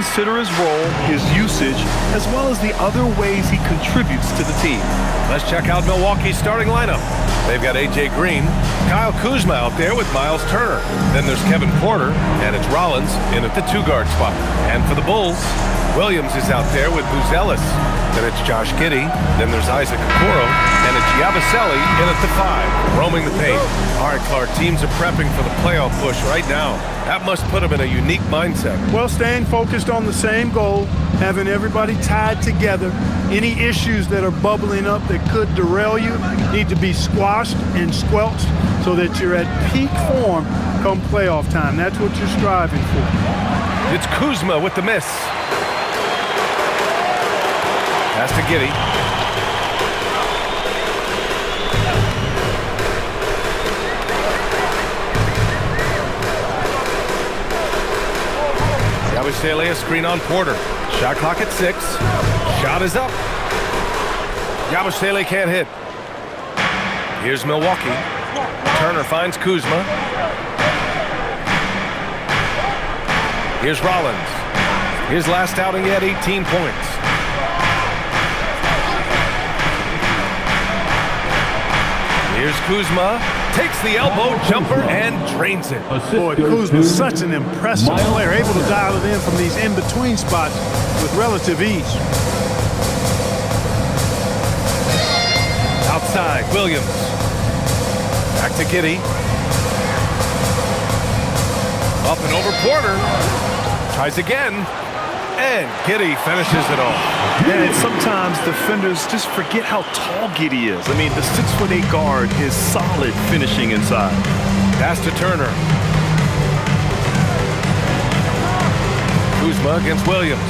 consider his role, his usage, as well as the other ways he contributes to the team. Let's check out Milwaukee's starting lineup. They've got A.J. Green, Kyle Kuzma out there with Miles Turner. Then there's Kevin Porter, and it's Rollins in at the 2-guard spot. And for the Bulls, Williams is out there with Buzelis. Then it's Josh Giddey. Then there's Isaac Okoro. And it's Yabusele in at the 5, roaming the paint. All right, Clark, teams are prepping for the playoff push right now. That must put them in a unique mindset. Well, staying focused on the same goal, having everybody tied together. Any issues that are bubbling up that could derail you need to be squashed and squelched so that you're at peak form come playoff time. That's what you're striving for. It's Kuzma with the miss. Pass to Giddey. Yabusele, a screen on Porter. Shot clock at 6. Shot is up. Yabusele can't hit. Here's Milwaukee. Turner finds Kuzma. Here's Rollins. His last outing, he had 18 points. Here's Kuzma. Takes the elbow jumper and drains it. Boy, Kuzma's such an impressive player, able to dial it in from these in-between spots with relative ease. Outside, Williams. Back to Giddey. Up and over Porter. Tries again. And Giddey finishes it off. Yeah, and sometimes defenders just forget how tall Giddey is. I mean, the 6'8" guard is solid finishing inside. Pass to Turner. Kuzma against Williams.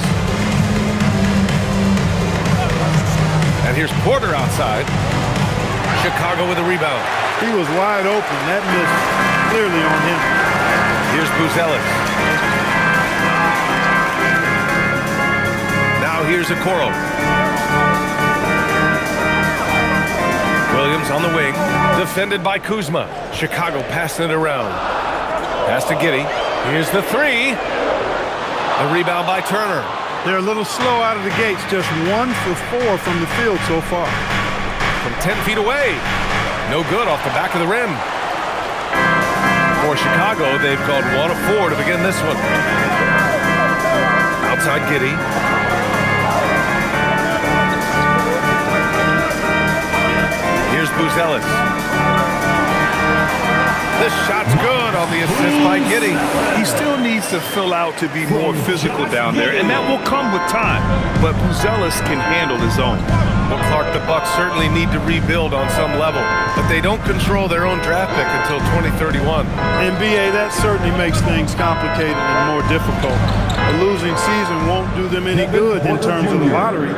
And here's Porter outside. Chicago with a rebound. He was wide open. That missed clearly on him. Here's Buzelis. Here's Okoro. Williams on the wing, defended by Kuzma. Chicago passing it around. Pass to Giddey. Here's the 3. The rebound by Turner. They're a little slow out of the gates. Just 1 for 4 from the field so far. From 10 feet away. No good off the back of the rim. For Chicago, they've gone 1 of 4 to begin this one. Outside Giddey. Here's Buzelis. This shot's good on the assist by Giddey. He still needs to fill out to be more physical down there, and that will come with time. But Buzelis can handle his own. Well, Clark, the Bucks certainly need to rebuild on some level, but they don't control their own draft pick until 2031. NBA, that certainly makes things complicated and more difficult. A losing season won't do them any good in terms of the lottery.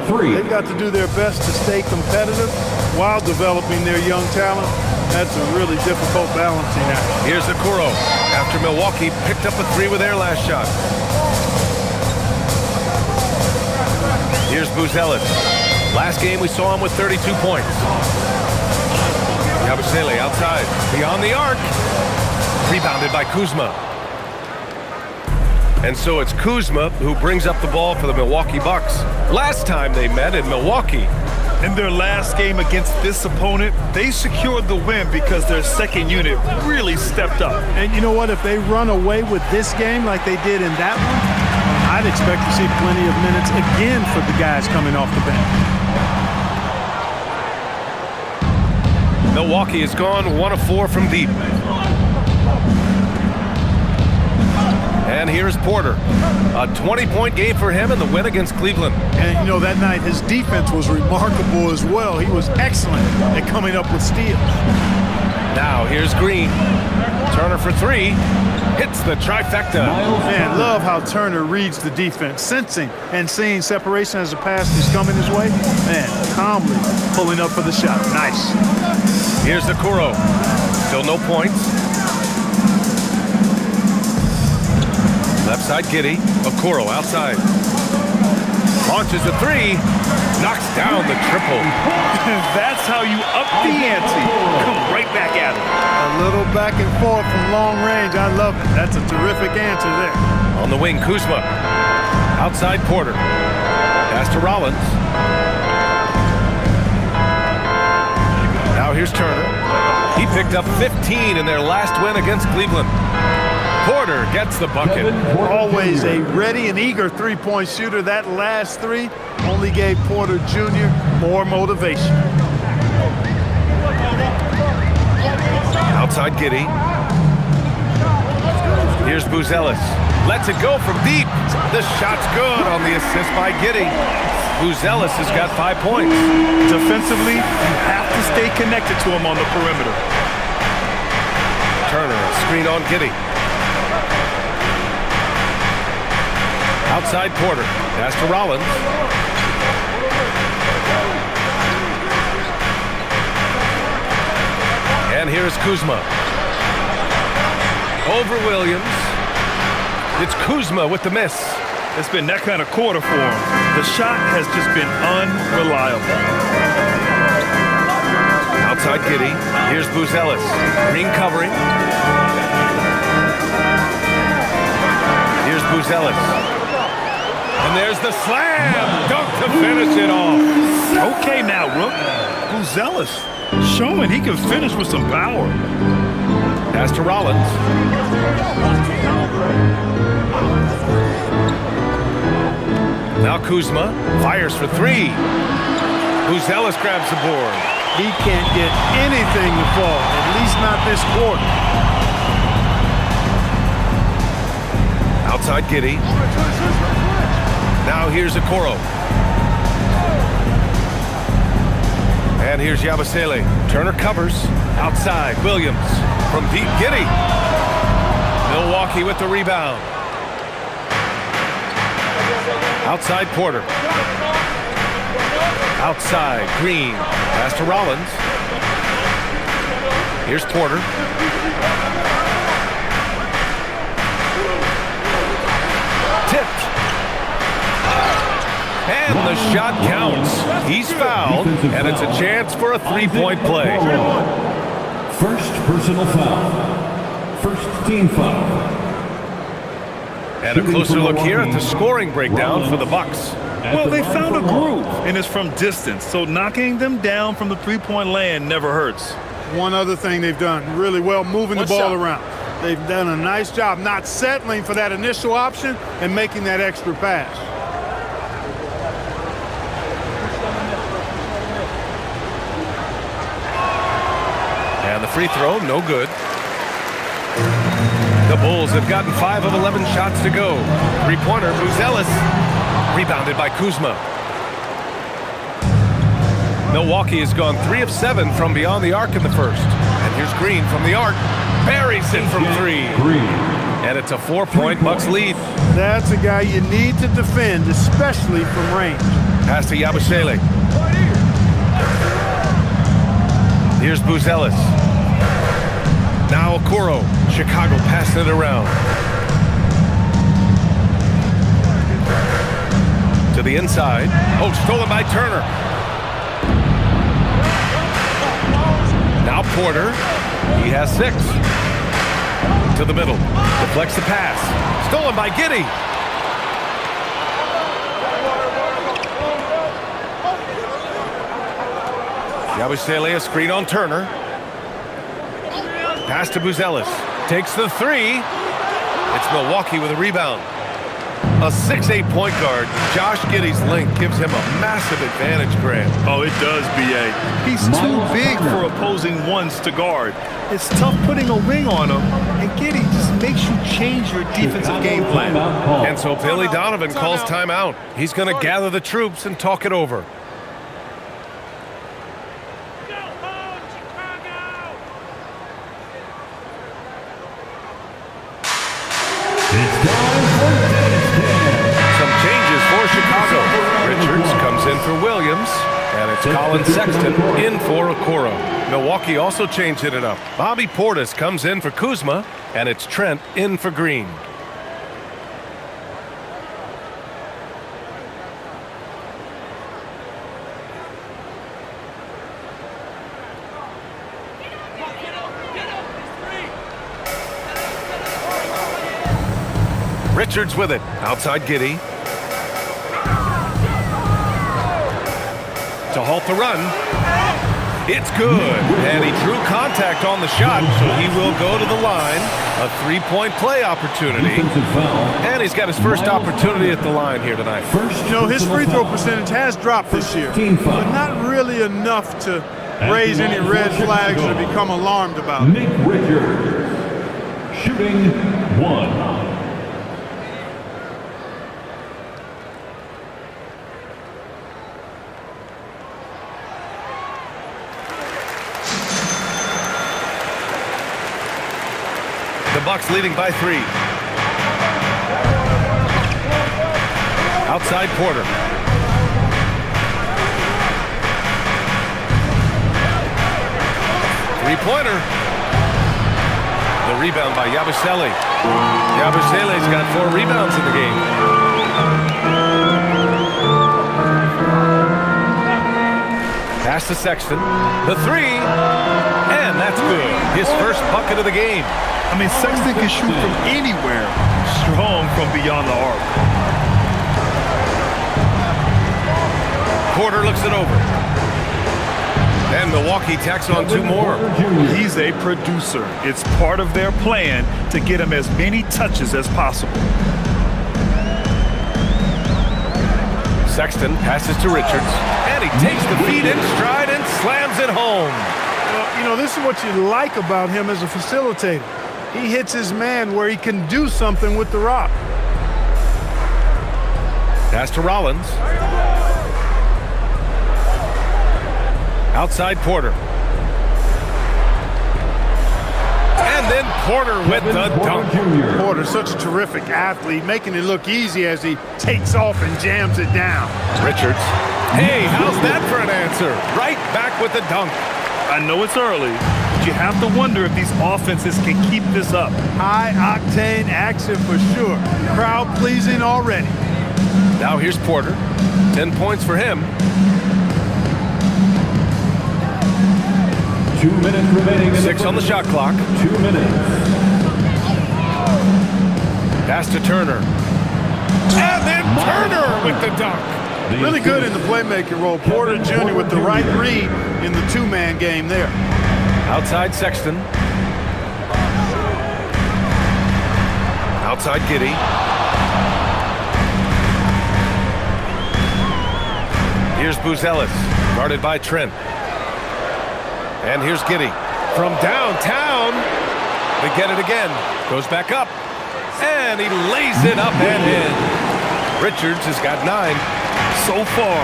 They've got to do their best to stay competitive while developing their young talent. That's a really difficult balancing act. Here's Okoro after Milwaukee picked up a 3 with their last shot. Here's Buzelis. Last game we saw him with 32 points. Yabusele outside, beyond the arc. Rebounded by Kuzma. And so it's Kuzma who brings up the ball for the Milwaukee Bucks. Last time they met in Milwaukee. In their last game against this opponent, they secured the win because their second unit really stepped up. And you know what? If they run away with this game like they did in that one, I'd expect to see plenty of minutes again for the guys coming off the bench. Milwaukee has gone 1 of 4 from deep. And here's Porter. A 20-point game for him in the win against Cleveland. And, you know, that night his defense was remarkable as well. He was excellent at coming up with steals. Now here's Green. Turner for 3. Hits the trifecta. Man, love how Turner reads the defense, sensing and seeing separation as the pass is coming his way. Man, calmly pulling up for the shot. Nice. Here's Okoro. Still no points. Left side, Giddey. Okoro outside. Launches a three. Knocks down the triple. That's how you up the ante. Come right back at it. A little back and forth from long range. I love it. That's a terrific answer there. On the wing, Kuzma. Outside Porter. Pass to Rollins. Now here's Turner. He picked up 15 in their last win against Cleveland. Porter gets the bucket. Always a ready and eager three-point shooter. That last three only gave Porter Jr. more motivation. Outside Giddey. Here's Buzelis. Lets it go from deep. The shot's good on the assist by Giddey. Buzelis has got 5 points. Defensively, you have to stay connected to him on the perimeter. Turner, screen on Giddey. Outside Porter. Pass to Rollins. And here's Kuzma. Over Williams. It's Kuzma with the miss. It's been that kind of quarter for him. The shot has just been unreliable. Outside Giddey. Here's Buzelis. Green covering. Here's Buzelis. And there's the slam. Dunk to finish it off. Okay now, Rook. Buzelis showing he can finish with some power. Pass to Rollins. Now Kuzma fires for three. Buzelis grabs the board. He can't get anything to fall, at least not this quarter. Outside Giddey. Now here's Okoro. And here's Yabusele. Turner covers. Outside, Williams. From deep, Giddey. Milwaukee with the rebound. Outside, Porter. Outside, Green. Pass to Rollins. Here's Porter. Tipped. And the shot counts. He's fouled, and it's a chance for a three-point play. First personal foul. First team foul. And a closer look here at the scoring breakdown for the Bucks. Well, they found a groove, and it's from distance, so knocking them down from the three-point land never hurts. One other thing they've done really well, moving the ball around. They've done a nice job not settling for that initial option and making that extra pass. And the free throw, no good. The Bulls have gotten 5 of 11 shots to go. Three-pointer, Buzelis. Rebounded by Kuzma. Milwaukee has gone 3 of 7 from beyond the arc in the first. And here's Green from the arc. Buries it from 3. And it's a 4-point Bucks lead. That's a guy you need to defend, especially from range. Pass to Yabusele. Here's Buzelis. Now Okoro. Chicago passing it around. To the inside. Oh, stolen by Turner. Now Porter. He has 6. To the middle. Deflects the pass. Stolen by Giddey. Yabusele, a screen on Turner. Pass to Buzelis. Takes the 3. It's Milwaukee with a rebound. A 6'8" point guard, Josh Giddey's length gives him a massive advantage, Grant. Oh, it does, B.A. He's too big for opposing ones to guard. It's tough putting a wing on him, and Giddey just makes you change your defensive game plan. And so Billy Donovan calls timeout. He's going to gather the troops and talk it over. Some changes for Chicago. Richards comes in for Williams, and it's Colin Sexton in for Okoro. Milwaukee also changing it up. Bobby Portis comes in for Kuzma, and it's Trent in for Green. Richards with it. Outside Giddey. To halt the run. It's good. And he drew contact on the shot, so he will go to the line. A three-point play opportunity. And he's got his first opportunity at the line here tonight. You know, his free throw percentage has dropped this year, but not really enough to raise any red flags or become alarmed about it. Nick Richards, shooting 1. The Bucks leading by 3. Outside Porter. Three-pointer. The rebound by Yabusele. Yabusele's got 4 rebounds in the game. Pass to Sexton. The 3. And that's good. His first bucket of the game. I mean, Sexton can shoot from anywhere. Strong from beyond the arc. Porter looks it over. And Milwaukee tacks on 2 more. He's a producer. It's part of their plan to get him as many touches as possible. Sexton passes to Richards. And he takes the feed in stride and slams it home. Well, you know, this is what you like about him as a facilitator. He hits his man where he can do something with the rock. Pass to Rollins. Outside Porter. And then Porter with the dunk. Porter's such a terrific athlete, making it look easy as he takes off and jams it down. Richards. Hey, how's that for an answer? Right back with the dunk. I know it's early, but you have to wonder if these offenses can keep this up. High-octane action for sure. Crowd-pleasing already. Now here's Porter. 10 points for him. 2 minutes remaining. 6 on the shot clock. 2 minutes. Pass to Turner. And then Turner with the dunk. Really good in the playmaking role. Porter Jr. with the right read in the 2-man game there. Outside Sexton. Outside Giddey. Here's Buzelis, guarded by Trent. And here's Giddey from downtown. They get it again. Goes back up. And he lays it up and in. Richards has got 9. So far,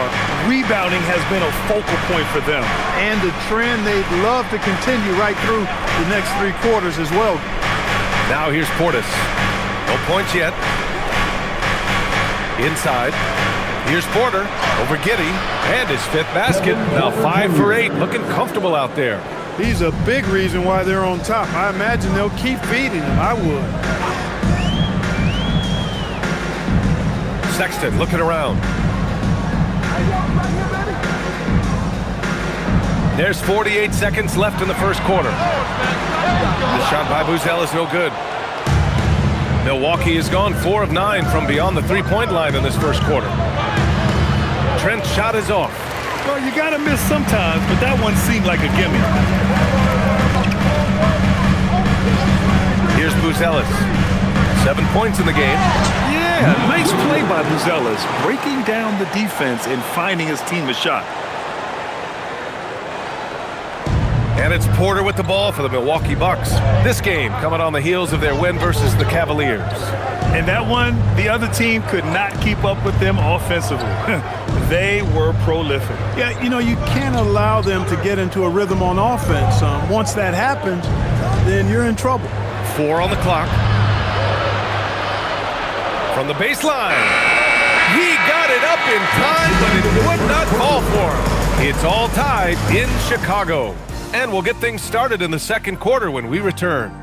rebounding has been a focal point for them. And the trend they'd love to continue right through the next 3 quarters as well. Now here's Portis. No points yet. Inside. Here's Porter over Giddey. And his 5th basket. Now 5 for 8. Looking comfortable out there. He's a big reason why they're on top. I imagine they'll keep feeding him. I would. Sexton looking around. There's 48 seconds left in the first quarter. The shot by Buzelis is no good. Milwaukee has gone 4 of 9 from beyond the 3-point line in this first quarter. Trent's shot is off. Well, you got to miss sometimes, but that one seemed like a gimme. Here's Buzelis. 7 points in the game. Yeah, nice play by Buzelis, breaking down the defense and finding his team a shot. And it's Porter with the ball for the Milwaukee Bucks. This game coming on the heels of their win versus the Cavaliers. And that one, the other team could not keep up with them offensively. They were prolific. Yeah, you know, you can't allow them to get into a rhythm on offense. Once that happens, then you're in trouble. 4 on the clock. From the baseline. He got it up in time, but it would not fall for him. It's all tied in Chicago. And we'll get things started in the second quarter when we return.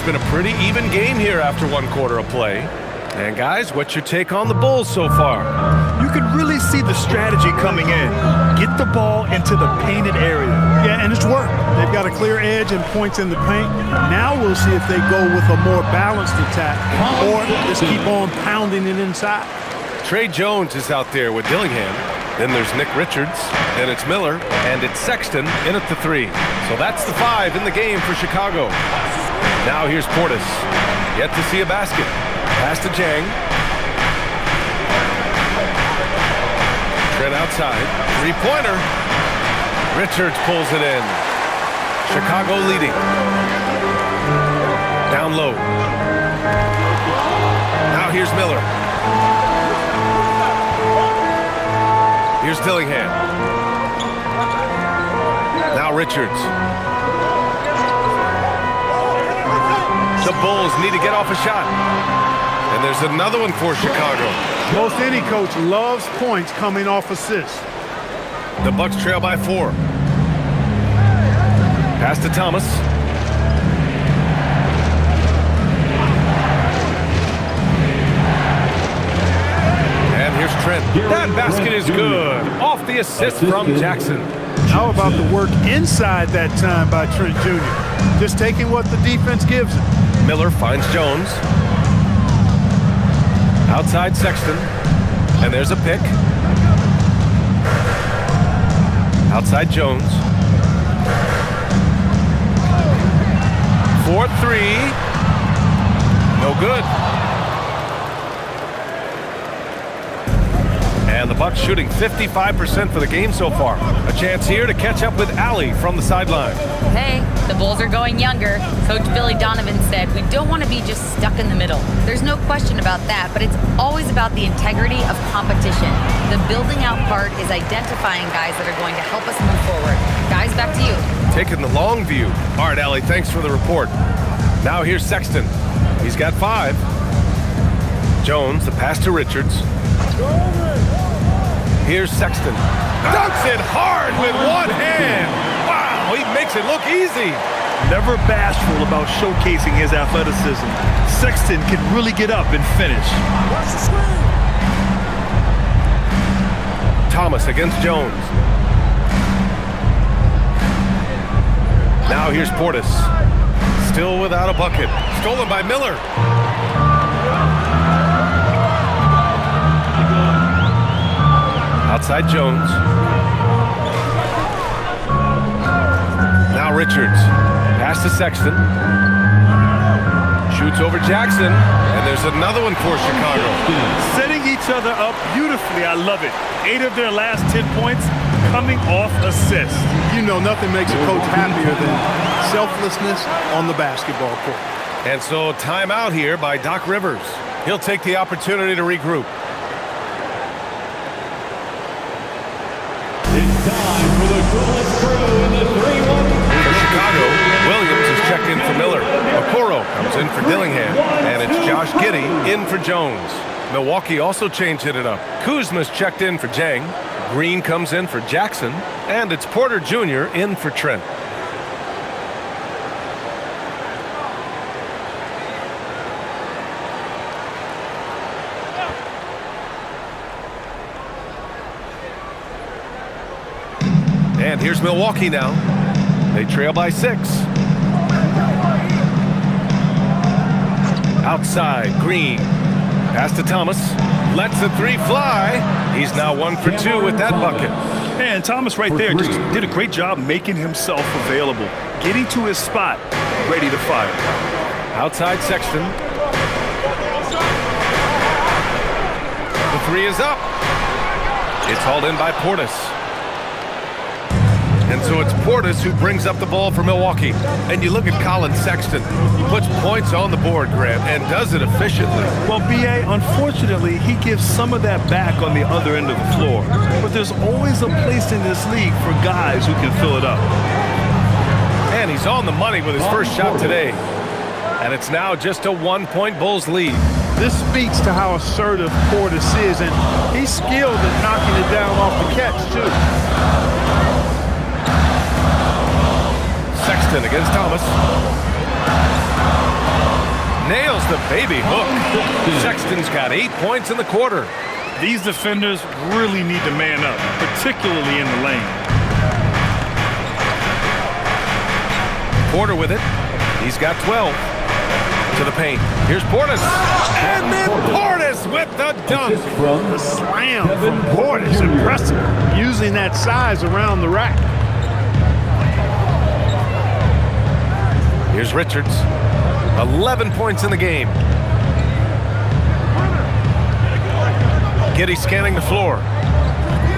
It's been a pretty even game here after one quarter of play. And guys, what's your take on the Bulls so far? You can really see the strategy coming in. Get the ball into the painted area. Yeah, and it's worked. They've got a clear edge and points in the paint. Now we'll see if they go with a more balanced attack or just keep on pounding it inside. Trey Jones is out there with Dillingham. Then there's Nick Richards, then it's Miller, and it's Sexton in at the 3. So that's the 5 in the game for Chicago. Now here's Portis. Yet to see a basket. Pass to Jang. Trent outside. Three-pointer. Richards pulls it in. Chicago leading. Down low. Now here's Miller. Here's Dillingham. Now Richards. The Bulls need to get off a shot. And there's another one for Chicago. Most any coach loves points coming off assists. The Bucks trail by 4. Pass to Thomas. And here's Trent. That basket is good. Off the assist from Jackson. How about the work inside that time by Trent Jr.? Just taking what the defense gives him. Miller finds Jones. Outside Sexton. And there's a pick. Outside Jones. 4-3. No good. And the Bucks shooting 55% for the game so far. A chance here to catch up with Allie from the sideline. Hey, the Bulls are going younger. Coach Billy Donovan said we don't want to be just stuck in the middle. There's no question about that, but it's always about the integrity of competition. The building out part is identifying guys that are going to help us move forward. Guys, back to you. Taking the long view. All right, Allie, thanks for the report. Now here's Sexton. He's got 5. Jones, the pass to Richards. Here's Sexton. Dunks it hard with one hand. Wow, he makes it look easy. Never bashful about showcasing his athleticism. Sexton can really get up and finish. Thomas against Jones. Now here's Portis. Still without a bucket. Stolen by Miller. Outside Jones. Now Richards. Pass to Sexton. Shoots over Jackson. And there's another one for Chicago. Setting each other up beautifully. I love it. 8 of their last 10 points coming off assists. You know nothing makes a coach happier than selflessness on the basketball court. And so timeout here by Doc Rivers. He'll take the opportunity to regroup. It's time for the coolest crew in the 3-1. For Chicago, Williams is checked in for Miller. Okoro comes in for Dillingham. And it's Josh Giddey in for Jones. Milwaukee also changed it up. Kuzma's checked in for Jang. Green comes in for Jackson. And it's Porter Jr. in for Trent. And here's Milwaukee now. They trail by 6. Outside, Green. Pass to Thomas. Lets the 3 fly. He's now 1 for 2 with that bucket. And Thomas right there just did a great job making himself available. Getting to his spot, ready to fire. Outside Sexton. The 3 is up. It's hauled in by Portis. And so it's Portis who brings up the ball for Milwaukee. And you look at Colin Sexton, puts points on the board, Grant, and does it efficiently. Well, B.A., unfortunately, he gives some of that back on the other end of the floor. But there's always a place in this league for guys who can fill it up. And he's on the money with his first shot today. And it's now just a 1-point Bulls lead. This speaks to how assertive Portis is, and he's skilled at knocking it down off the catch, too. Sexton against Thomas. nails the baby hook. Sexton's got 8 points in the quarter. These defenders really need to man up, particularly in the lane. Porter with it. He's got 12. To the paint. Here's Portis. And then Portis with the dunk. The slam from Portis, impressive. Using that size around the rack. Here's Richards. 11 points in the game. Giddey scanning the floor.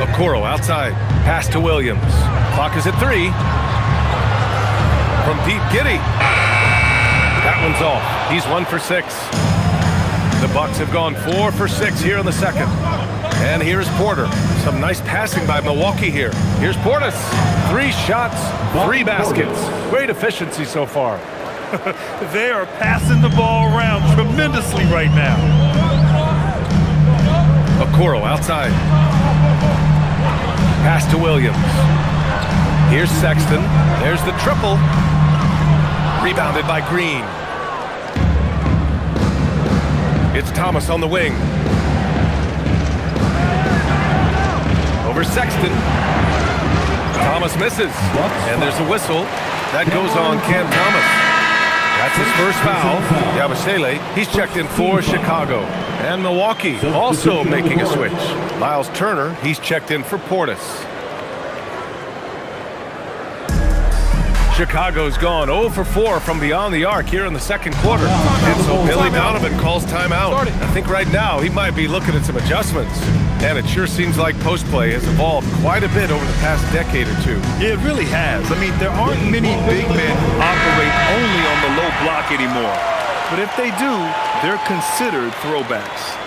Okoro outside. Pass to Williams. Clock is at 3. From deep, Giddey. That one's off. He's 1 for 6. The Bucks have gone 4 for 6 here in the second. And here's Porter. Some nice passing by Milwaukee here. Here's Portis. 3 shots, 3 baskets. Great efficiency so far. They are passing the ball around tremendously right now. Okoro outside. Pass to Williams. Here's Sexton. There's the triple. Rebounded by Green. It's Thomas on the wing. Over Sexton. Thomas misses. And there's a whistle. That goes on Cam Thomas. That's his first foul. Yabusele, he's checked in for Chicago. And Milwaukee also making a switch. Miles Turner, he's checked in for Portis. Chicago's gone 0 for 4 from beyond the arc here in the second quarter. And so Billy Donovan calls timeout. I think right now he might be looking at some adjustments. And it sure seems like post play has evolved quite a bit over the past decade or two. Yeah, it really has. I mean, there aren't many big men who operate only on the low block anymore. But if they do, they're considered throwbacks.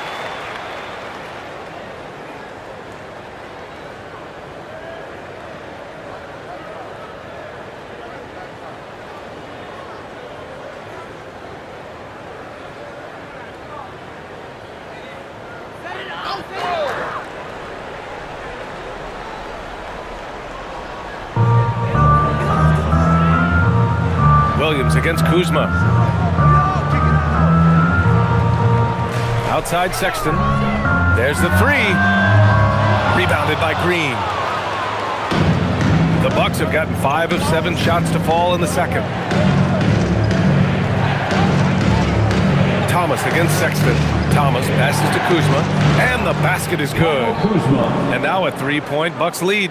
Williams against Kuzma. Outside Sexton. There's the 3. Rebounded by Green. The Bucks have gotten 5 of 7 shots to fall in the second. Thomas against Sexton. Thomas passes to Kuzma. And the basket is good. And now a 3-point Bucks lead.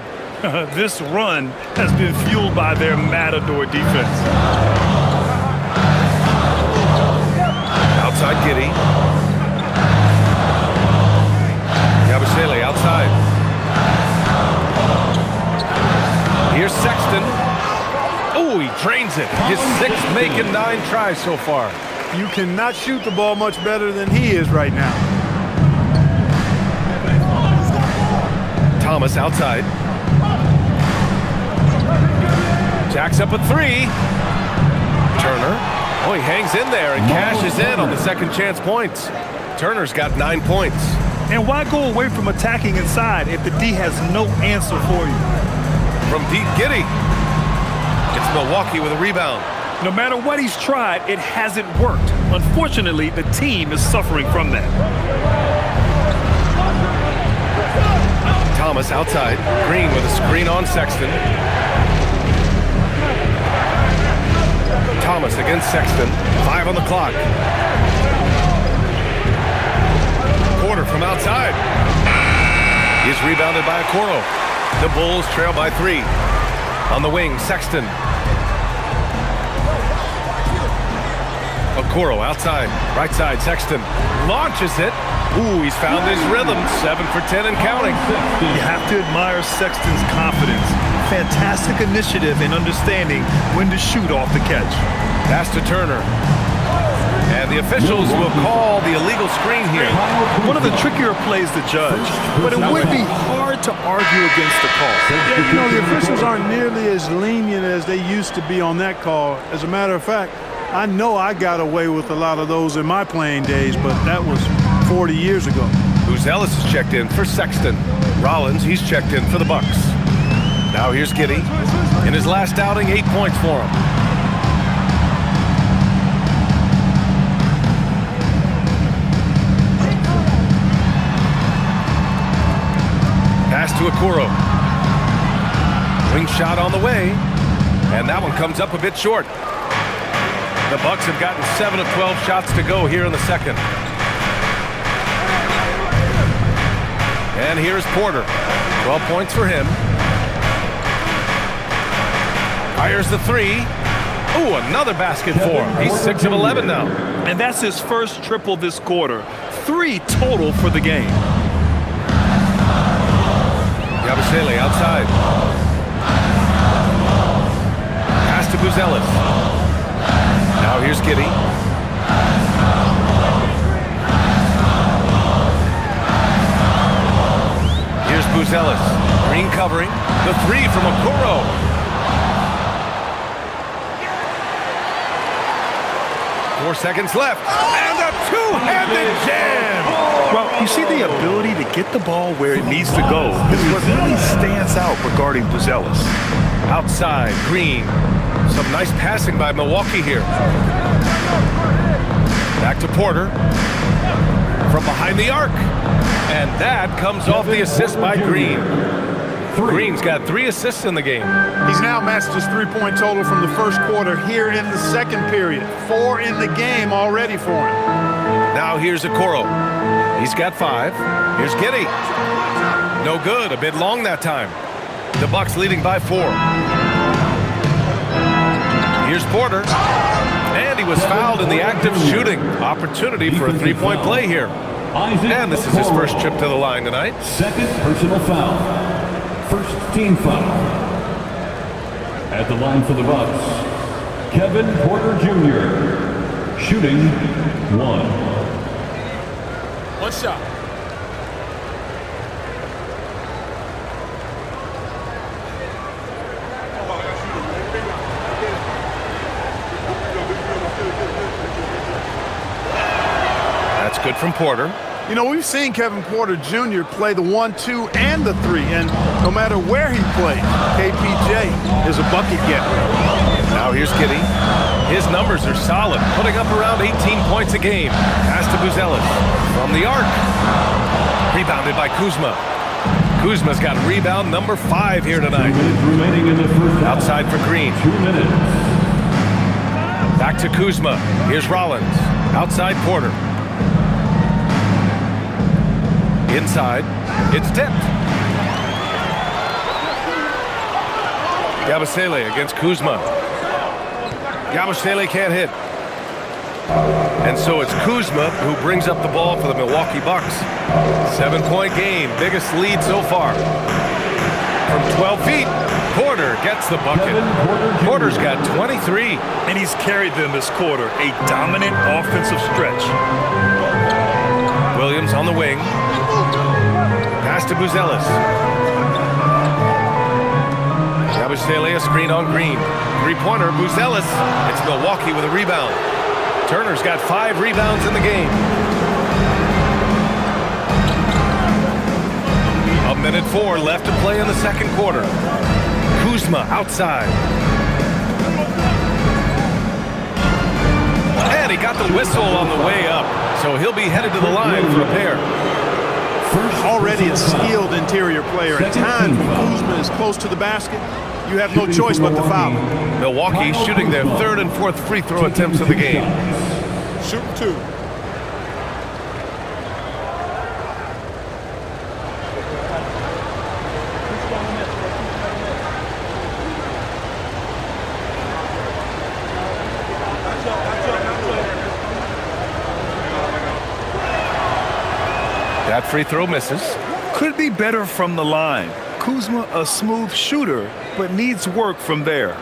This run has been fueled by their matador defense. Outside Giddey. Yabusele outside. Here's Sexton. Oh, he drains it. His 6th make in 9 tries so far. You cannot shoot the ball much better than he is right now. Thomas outside. Jacks up a 3. Turner. Oh, he hangs in there and cashes in on the second chance points. Turner's got 9 points. And why go away from attacking inside if the D has no answer for you? From deep, Giddey. It's Milwaukee with a rebound. No matter what he's tried, it hasn't worked. Unfortunately, the team is suffering from that. Thomas outside. Green with a screen on Sexton. Thomas against Sexton. 5 on the clock. Porter from outside. He's rebounded by Okoro. The Bulls trail by 3. On the wing, Sexton. Okoro outside. Right side, Sexton. Launches it. Ooh, he's found his rhythm. 7 for 10 and counting. You have to admire Sexton's confidence. Fantastic initiative in understanding when to shoot off the catch. Pass to Turner. And the officials will call the illegal screen here. One of the trickier plays to judge, but it would be hard to argue against the call. Yeah, you know, the officials aren't nearly as lenient as they used to be on that call. As a matter of fact, I know I got away with a lot of those in my playing days, but that was 40 years ago. Ellis is checked in for Sexton. Rollins, he's checked in for the Bucks. Now here's Giddey. In his last outing, 8 points for him. Okoro. Wing shot on the way, and that one comes up a bit short. The Bucks have gotten 7 of 12 shots to go here in the second. And here's Porter. 12 points for him. Fires the three. Ooh, another basket for him. He's 6 of 11 now. And that's his first triple this quarter. 3 total for the game. Yabusele outside. Pass to Buzelis. Now here's Giddey. Here's Buzelis. Green covering. The three from Okoro. Four seconds left. And a two-handed jam. Well, you see the ability to get the ball where it needs to go is what really stands out regarding Buzelis. Outside, Green. Some nice passing by Milwaukee here. Back to Porter. From behind the arc. And that comes off the assist by Green. Green's got 3 assists in the game. He's now matched his three-point total from the first quarter here in the second period. 4 in the game already for him. Now here's Okoro. He's got 5. Here's Giddey. No good. A bit long that time. The Bucks leading by 4. Here's Porter. And he was fouled in the act of shooting. Opportunity for a three-point play here. And this is his first trip to the line tonight. Second personal foul. First team foul. At the line for the Bucks, Kevin Porter Jr. Shooting 1. One shot. That's good from Porter. You know, we've seen Kevin Porter Jr. play the 1-2 and the 3, and no matter where he plays, KPJ is a bucket getter. Now here's Giddey. His numbers are solid, putting up around 18 points a game. Pass to Buzelis from the arc. Rebounded by Kuzma. Kuzma's got rebound number 5 here tonight. 2 minutes remaining in the first half. Outside for Green. 2 minutes. Back to Kuzma. Here's Rollins. Outside Porter. Inside, it's tipped. Yabusele against Kuzma. Yabusele can't hit. And so it's Kuzma who brings up the ball for the Milwaukee Bucks. 7-point game, biggest lead so far. From 12 feet, Porter gets the bucket. Porter's got 23. And he's carried them this quarter. A dominant offensive stretch. Williams on the wing. Pass to Buzelis. Yabusele a screen on Green. Three-pointer, Buzelis. It's Milwaukee with a rebound. Turner's got 5 rebounds in the game. 1:04 left to play in the second quarter. Kuzma outside. And he got the whistle on the way up, so he'll be headed to the line for a pair. Already a skilled interior player. At times when Kuzma is close to the basket, you have no choice but to foul him. Milwaukee shooting their 3rd and 4th free throw attempts of the game. Shoot 2. That free throw misses. Could be better from the line. Kuzma a smooth shooter, but needs work from there.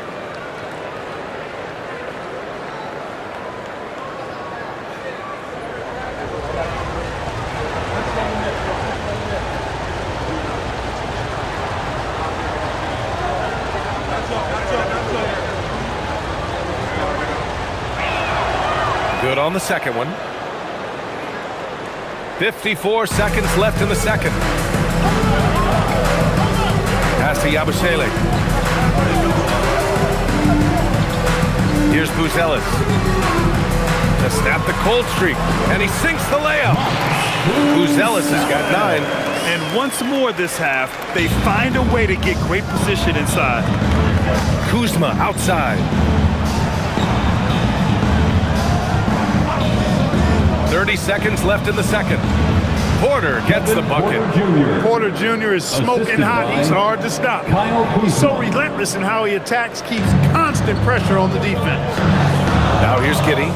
Good on the second one. 54 seconds left in the second. Pass to Yabusele. Here's Buzelis to snap the cold streak, and he sinks the layup. Buzelis has got 9. And once more this half, they find a way to get great position inside. Kuzma outside. 30 seconds left in the second. Porter gets the bucket. Porter Jr. is smoking hot. He's hard to stop. He's so relentless in how he attacks, keeps constant pressure on the defense. Now here's Giddey.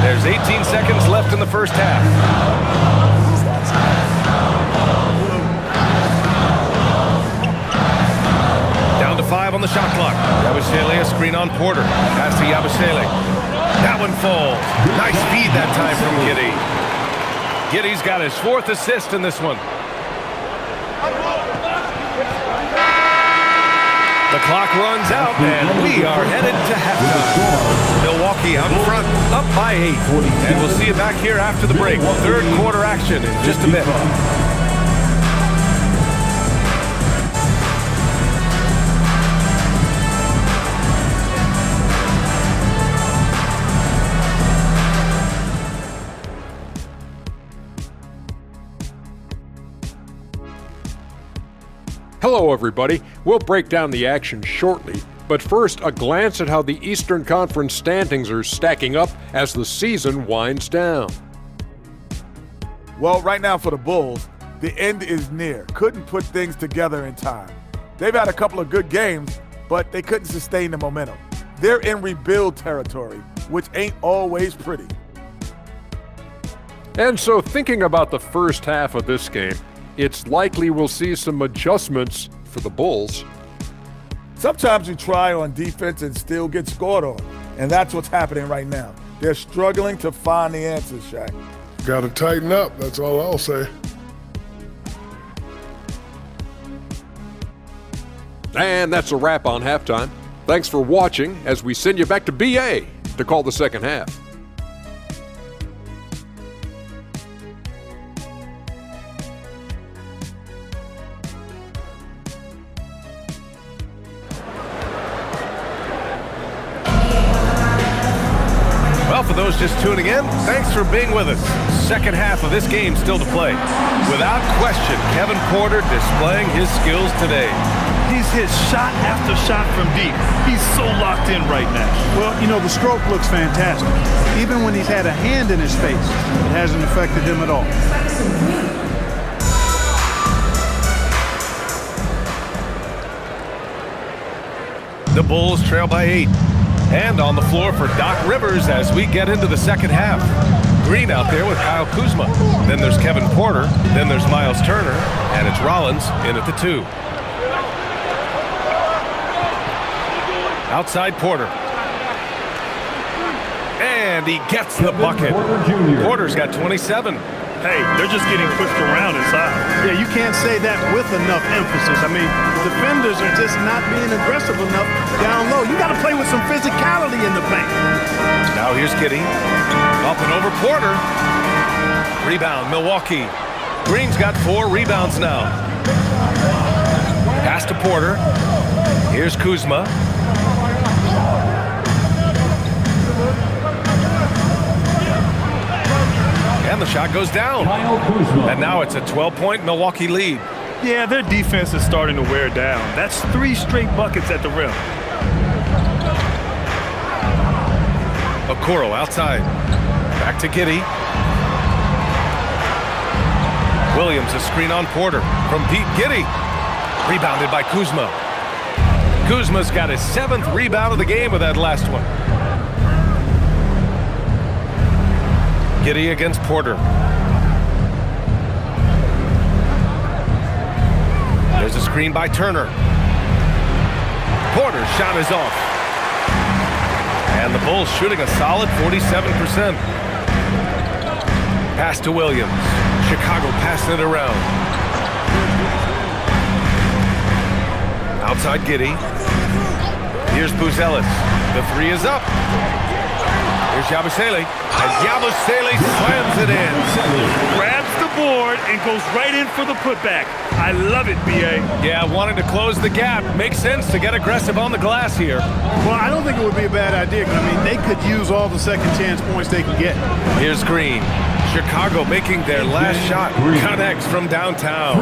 There's 18 seconds left in the first half. Down to 5 on the shot clock. Yabusele, a screen on Porter. Pass to Yabusele. That one falls. Nice feed that time from Giddey. Giddey's got his 4th assist in this one. The clock runs out, and we are headed to halftime. Milwaukee out in front, up by 8. And we'll see you back here after the break. 3rd quarter action in just a bit. Hello, everybody. We'll break down the action shortly, but first, a glance at how the Eastern Conference standings are stacking up as the season winds down. Well, right now for the Bulls, the end is near. Couldn't put things together in time. They've had a couple of good games, but they couldn't sustain the momentum. They're in rebuild territory, which ain't always pretty. And so, thinking about the first half of this game, it's likely we'll see some adjustments for the Bulls. Sometimes you try on defense and still get scored on, and that's what's happening right now. They're struggling to find the answers, Shaq. Got to tighten up, that's all I'll say. And that's a wrap on halftime. Thanks for watching as we send you back to BA to call the second half. Well, for those just tuning in, thanks for being with us. Second half of this game still to play. Without question, Kevin Porter displaying his skills today. He's hit shot after shot from deep. He's so locked in right now. Well, you know, the stroke looks fantastic. Even when he's had a hand in his face, it hasn't affected him at all. The Bulls trail by 8. And on the floor for Doc Rivers as we get into the second half. Green out there with Kyle Kuzma. Then there's Kevin Porter. Then there's Miles Turner. And it's Rollins in at the 2. Outside Porter. And he gets the bucket. Porter's got 27. Hey, they're just getting pushed around inside. Yeah, you can't say that with enough emphasis. I mean, defenders are just not being aggressive enough down low. You got to play with some physicality in the paint. Now here's Giddey. Up and over Porter. Rebound, Milwaukee. Green's got 4 rebounds now. Pass to Porter. Here's Kuzma. And the shot goes down. And now it's a 12-point Milwaukee lead. Yeah, their defense is starting to wear down. That's 3 straight buckets at the rim. Okoro outside. Back to Giddey. Williams, a screen on Porter. From deep, Giddey. Rebounded by Kuzma. Kuzma's got his 7th rebound of the game with that last one. Giddey against Porter. There's a screen by Turner. Porter's shot is off. And the Bulls shooting a solid 47%. Pass to Williams. Chicago passing it around. Outside Giddey. Here's Buzelis. The 3 is up. Here's Yabusele. And Yabusele slams it in. Grabs the board and goes right in for the putback. I love it, B.A. Yeah, wanting to close the gap. Makes sense to get aggressive on the glass here. Well, I don't think it would be a bad idea. I mean, they could use all the second chance points they can get. Here's Green. Chicago making their last shot. Connects from downtown.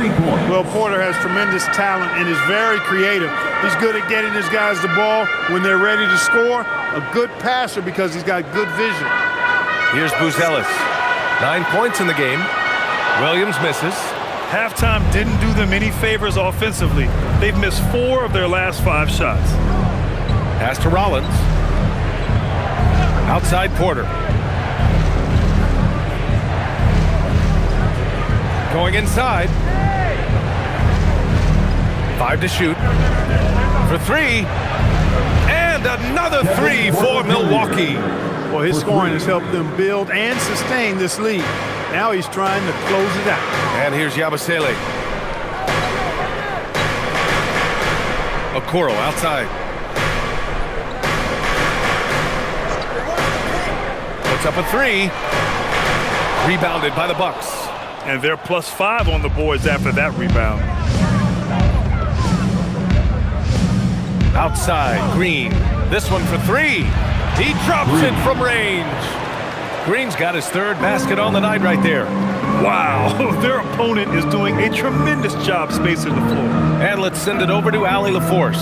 Well, Porter has tremendous talent and is very creative. He's good at getting his guys the ball when they're ready to score. A good passer because he's got good vision. Here's Buzelis. 9 points in the game. Williams misses. Halftime didn't do them any favors offensively. They've missed 4 of their last 5 shots. Pass to Rollins. Outside Porter. Going inside. 5 to shoot. For 3. And another 3 for Milwaukee. Well, his scoring has helped them build and sustain this lead. Now he's trying to close it out. And here's Yabusele. Okoro outside. Puts up a 3. Rebounded by the Bucks. And they're +5 on the boards after that rebound. Outside, Green. This one for 3. He drops it from range. Green's got his 3rd basket on the night right there. Wow, their opponent is doing a tremendous job spacing the floor. And let's send it over to Allie LaForce.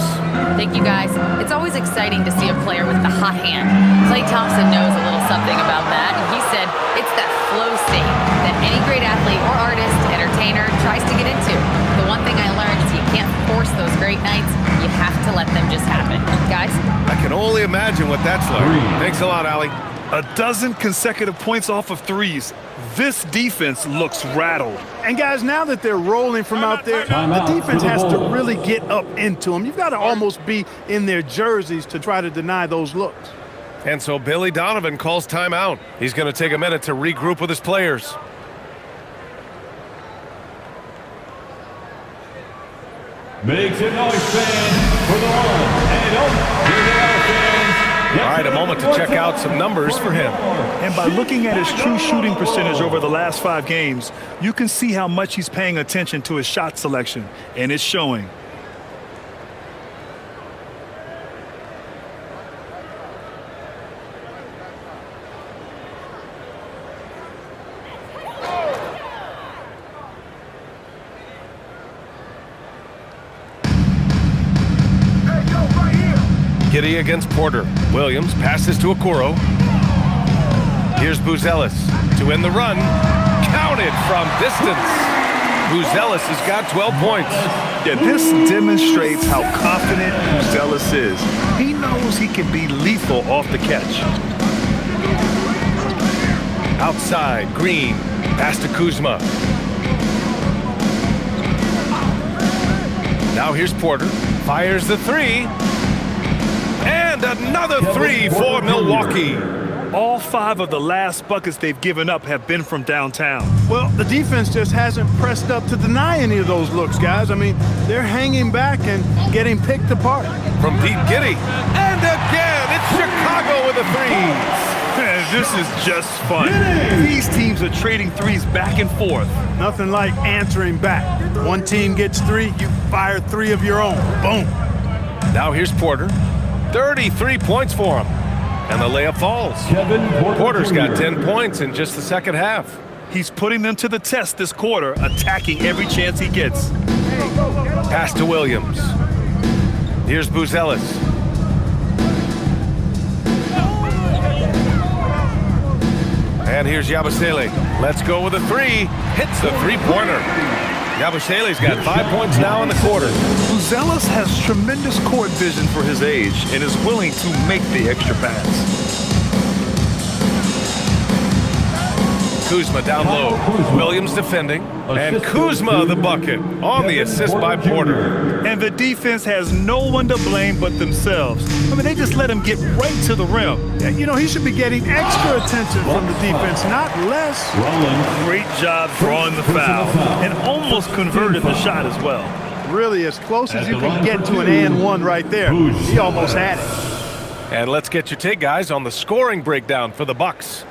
Thank you, guys. It's always exciting to see a player with the hot hand. Klay Thompson knows a little something about that, and he said it's that flow state that any great athlete or artist, entertainer tries to get into. The one thing I learned is you can't force those great nights. You have to let them just happen. Guys? I can only imagine what that's like. Thanks a lot, Allie. 12 consecutive points off of threes. This defense looks rattled. And guys, now that they're rolling from out there, the defense has to really get up into them. You've got to almost be in their jerseys to try to deny those looks. And so Billy Donovan calls timeout. He's going to take a minute to regroup with his players. Make some noise, fans, for the one and only. Here they are, fans. All right, a moment to check out some numbers for him. And by looking at his true shooting percentage over the last 5 games, you can see how much he's paying attention to his shot selection, and it's showing. Giddey against Porter. Williams passes to Okoro. Here's Buzelis to end the run. Counted from distance. Buzelis has got 12 points. Yeah, this demonstrates how confident Buzelis is. He knows he can be lethal off the catch. Outside, Green. Pass to Kuzma. Now here's Porter. Fires the 3. And another 3 for Milwaukee. All 5 of the last buckets they've given up have been from downtown. Well, the defense just hasn't pressed up to deny any of those looks, guys. I mean, they're hanging back and getting picked apart. From deep, Giddey. And again, it's Chicago with a 3. This is just fun. These teams are trading threes back and forth. Nothing like answering back. One team gets 3, you fire 3 of your own. Boom. Now here's Porter. 33 points for him. And the layup falls. Porter's got 10 points in just the second half. He's putting them to the test this quarter, attacking every chance he gets. Pass to Williams. Here's Buzelis. And here's Yabusele. Let's go with a 3. Hits the 3-pointer. Yabusele's got 5 points now in the quarter. Buzelis has tremendous court vision for his age and is willing to make the extra pass. Kuzma down low. Williams defending. And Kuzma the bucket on the assist by Porter. And the defense has no one to blame but themselves. I mean, they just let him get right to the rim. You know, he should be getting extra attention from the defense, not less. Great job drawing the foul and almost converted the shot as well. Really, as close as you can get to an and-one right there. He almost had it. And let's get your take, guys, on the scoring breakdown for the Bucks.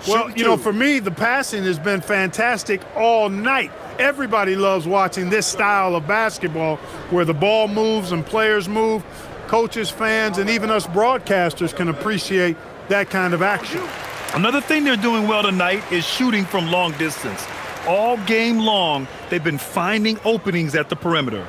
Well, you know, for me, the passing has been fantastic all night. Everybody loves watching this style of basketball where the ball moves and players move. Coaches, fans, and even us broadcasters can appreciate that kind of action. Another thing they're doing well tonight is shooting from long distance. All game long, they've been finding openings at the perimeter.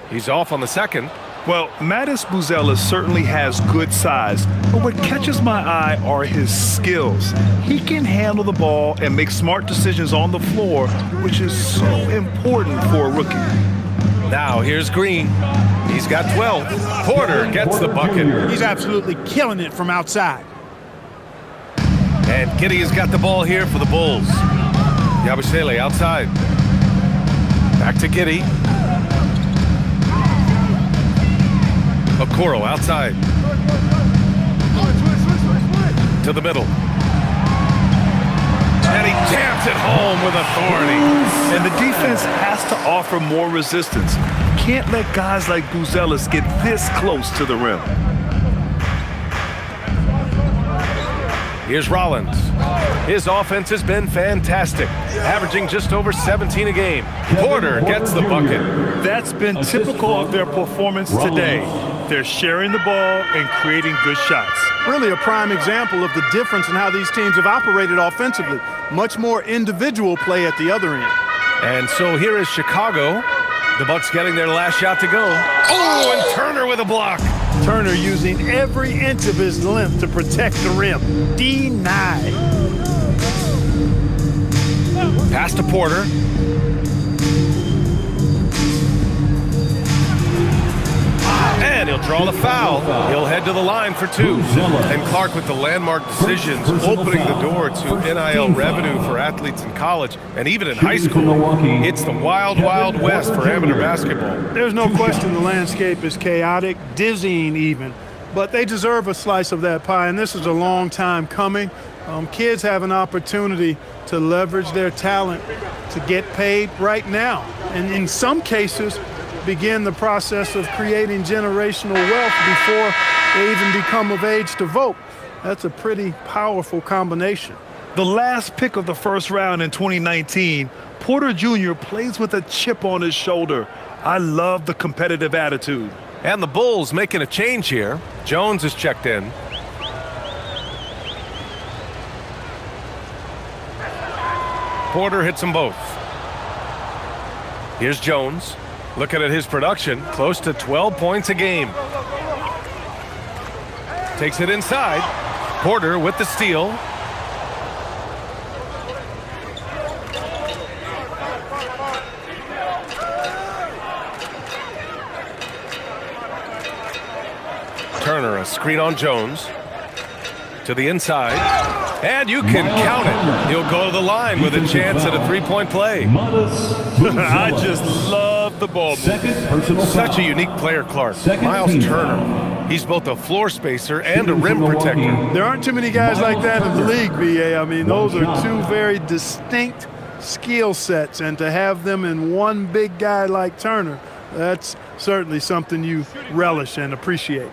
He's off on the second. Well, Mattis Buzelis certainly has good size, but what catches my eye are his skills. He can handle the ball and make smart decisions on the floor, which is so important for a rookie. Now here's Green. He's got 12. Porter gets the bucket. He's absolutely killing it from outside. And Giddey has got the ball here for the Bulls. Yabusele outside. Back to Giddey. Okoro outside. To the middle. And he jams it home with authority. And the defense has to offer more resistance. Can't let guys like Buzelis get this close to the rim. Here's Rollins. His offense has been fantastic, averaging just over 17 a game. Porter gets the bucket. That's been typical of their performance today. They're sharing the ball and creating good shots. Really a prime example of the difference in how these teams have operated offensively. Much more individual play at the other end. And so here is Chicago. The Bucks getting their last shot to go. Oh, and Turner with a block. Turner using every inch of his length to protect the rim. Denied. Pass to Porter. And he'll draw the foul. He'll head to the line for two. And Clark with the landmark decisions, opening the door to NIL revenue for athletes in college and even in high school. It's the wild, wild west for amateur basketball. There's no question the landscape is chaotic, dizzying even. But they deserve a slice of that pie, and this is a long time coming. Kids have an opportunity to leverage their talent to get paid right now. And in some cases, begin the process of creating generational wealth before they even become of age to vote. That's a pretty powerful combination. The last pick of the first round in 2019, Porter Jr. plays with a chip on his shoulder. I love the competitive attitude. And the Bulls making a change here. Jones is checked in. Porter hits them both. Here's Jones. Looking at his production, close to 12 points a game. Takes it inside. Porter with the steal. Turner, a screen on Jones. To the inside. And you can count it. He'll go to the line with a chance at a three-point play. I just love the ball. Such a unique player, Clark. Miles Turner. He's both a floor spacer and a rim protector. There aren't too many guys like that in the league, BA. I mean, those are two very distinct skill sets, and to have them in one big guy like Turner, that's certainly something you relish and appreciate.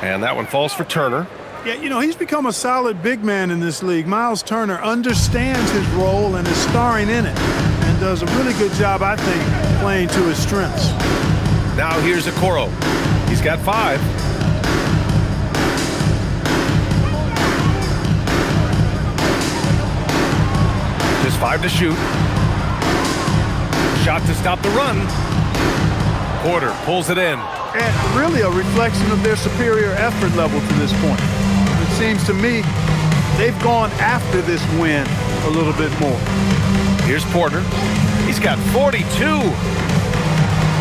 And that one falls for Turner. Yeah, you know, he's become a solid big man in this league. Miles Turner understands his role and is starring in it and does a really good job, I think, playing to his strengths. Now here's Okoro. He's got 5. Just 5 to shoot. Shot to stop the run. Porter pulls it in. And really a reflection of their superior effort level to this point. It seems to me they've gone after this win a little bit more. Here's Porter. He's got 42.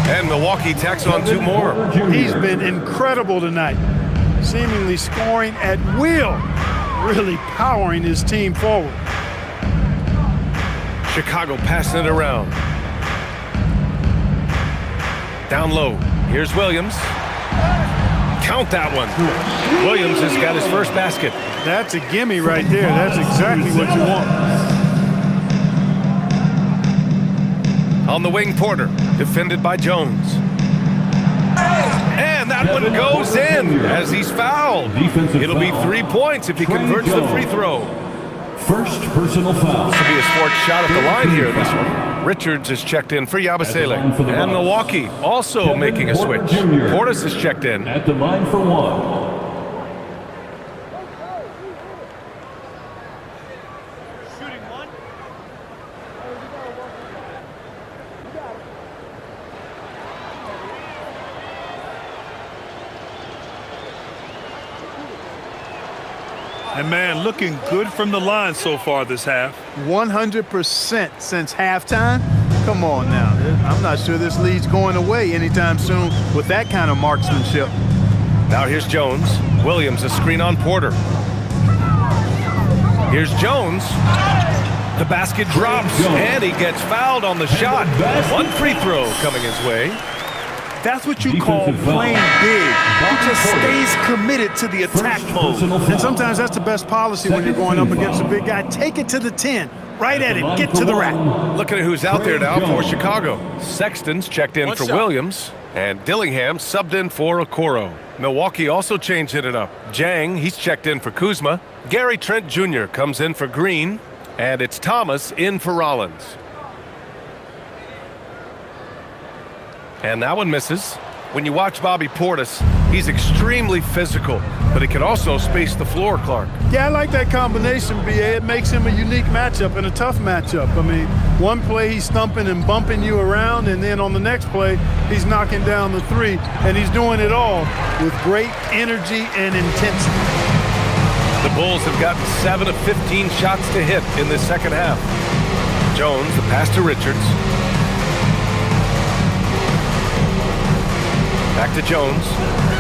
And Milwaukee tacks on 2 more. He's been incredible tonight, seemingly scoring at will, really powering his team forward. Chicago passing it around. Down low. Here's Williams. Count that one. Williams has got his first basket. That's a gimme right there. That's exactly what you want. On the wing, Porter. Defended by Jones. And that one goes in as he's fouled. It'll be 3 points if he converts the free throw. First personal foul. This will be his fourth shot at the line here in this one. Richards is checked in for Yabusele. And Milwaukee also making a switch. Portis is checked in. At the line for one. And man, looking good from the line so far this half. 100% since halftime. Come on now. I'm not sure this lead's going away anytime soon with that kind of marksmanship. Now here's Jones. Williams a screen on Porter. Here's Jones. The basket drops and he gets fouled on the shot. One free throw coming his way. That's what you call playing big. He just stays committed to the attack mode. And sometimes that's the best policy when you're going up against a big guy. Take it to the 10. Right at him. Get to the rack. Looking at who's out there now for Chicago. Sexton's checked in for Williams. And Dillingham subbed in for Okoro. Milwaukee also changed it up. Jang, he's checked in for Kuzma. Gary Trent Jr. comes in for Green. And it's Thomas in for Rollins. And that one misses. When you watch Bobby Portis, he's extremely physical, but he can also space the floor, Clark. Yeah, I like that combination, B.A. It makes him a unique matchup and a tough matchup. I mean, one play he's stumping and bumping you around, and then on the next play, he's knocking down the three, and he's doing it all with great energy and intensity. The Bulls have gotten 7 of 15 shots to hit in this second half. Jones, the pass to Richards. Back to Jones.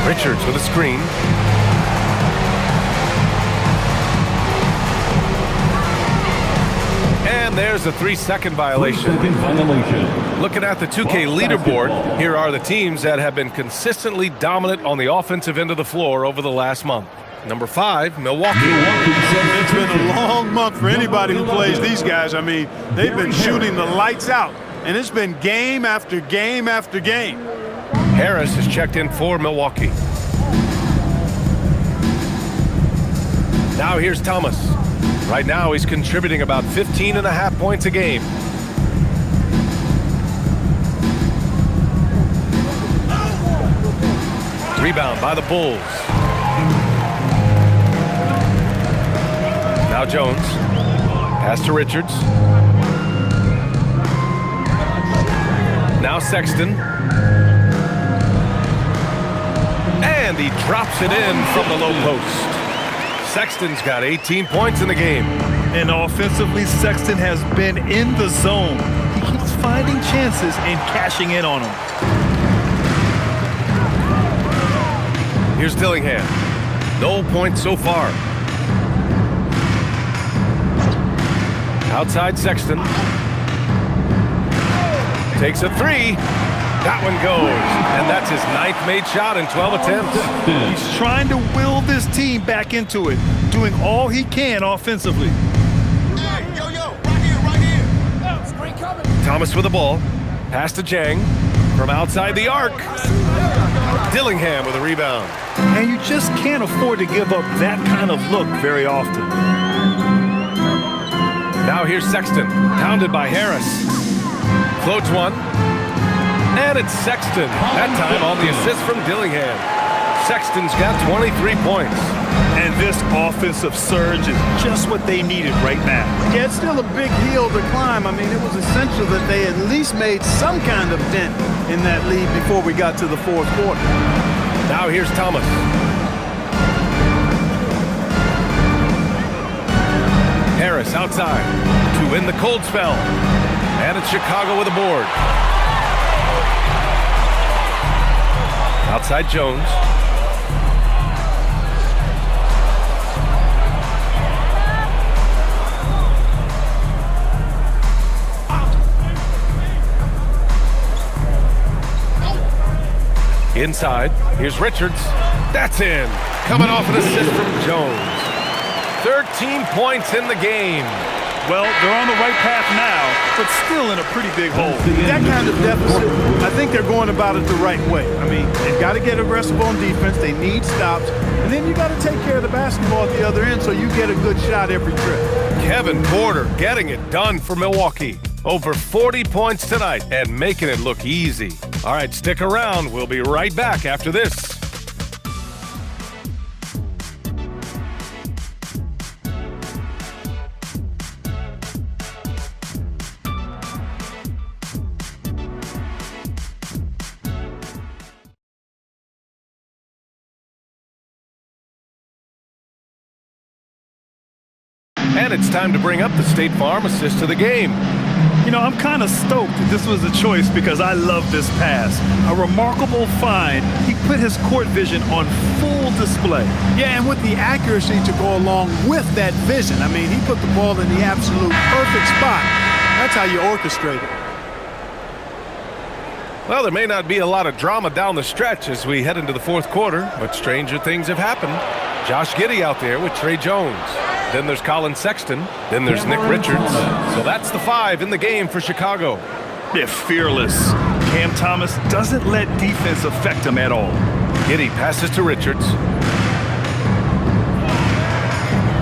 Richards with a screen. And there's a 3-second violation. Looking at the 2K leaderboard, here are the teams that have been consistently dominant on the offensive end of the floor over the last month. Number 5, Milwaukee. It's been a long month for anybody who plays these guys. I mean, they've been shooting the lights out, and it's been game after game after game. Harris is checked in for Milwaukee. Now here's Thomas. Right now he's contributing about 15.5 points a game. Rebound by the Bulls. Now Jones. Pass to Richards. Now Sexton. And he drops it in from the low post. Sexton's got 18 points in the game. And offensively, Sexton has been in the zone. He keeps finding chances and cashing in on them. Here's Dillingham. No points so far. Outside Sexton. Takes a 3. That one goes, and that's his 9th made shot in 12 attempts. He's trying to will this team back into it, doing all he can offensively. Hey, yo, right here. Screen coming. Thomas with the ball. Pass to Jang from outside the arc. Dillingham with a rebound. And you just can't afford to give up that kind of look very often. Now here's Sexton, pounded by Harris. Floats one. And it's Sexton, that time on the assist from Dillingham. Sexton's got 23 points. And this offensive surge is just what they needed right now. Yeah, it's still a big hill to climb. I mean, it was essential that they at least made some kind of dent in that lead before we got to the fourth quarter. Now here's Thomas. Harris outside to win the cold spell. And it's Chicago with a board. Outside Jones. Inside, here's Richards. That's in. Coming off an assist from Jones. 13 points in the game. Well, they're on the right path now, but still in a pretty big hole. That kind of deficit, I think they're going about it the right way. I mean, they've got to get aggressive on defense. They need stops. And then you got to take care of the basketball at the other end so you get a good shot every trip. Kevin Porter getting it done for Milwaukee. Over 40 points tonight and making it look easy. All right, stick around. We'll be right back after this. And it's time to bring up the State Farm assist to the game. You know, I'm kind of stoked that this was a choice because I love this pass. A remarkable find. He put his court vision on full display. Yeah, and with the accuracy to go along with that vision. I mean, he put the ball in the absolute perfect spot. That's how you orchestrate it. Well, there may not be a lot of drama down the stretch as we head into the fourth quarter, but stranger things have happened. Josh Giddey out there with Trey Jones. Then there's Colin Sexton. Then there's Nick Richards. So that's the 5 in the game for Chicago. They're fearless. Cam Thomas doesn't let defense affect him at all. Giddey passes to Richards.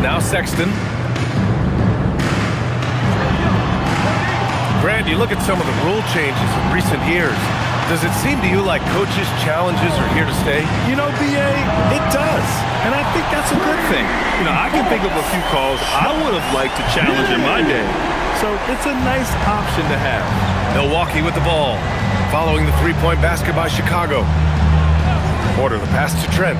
Now Sexton. Grant, you look at some of the rule changes in recent years. Does it seem to you like coaches' challenges are here to stay? You know, B.A., it does. And I think that's a good thing. You know, I can think of a few calls I would have liked to challenge in my day. So it's a nice option to have. Milwaukee with the ball. Following the three-point basket by Chicago. Porter the pass to Trent.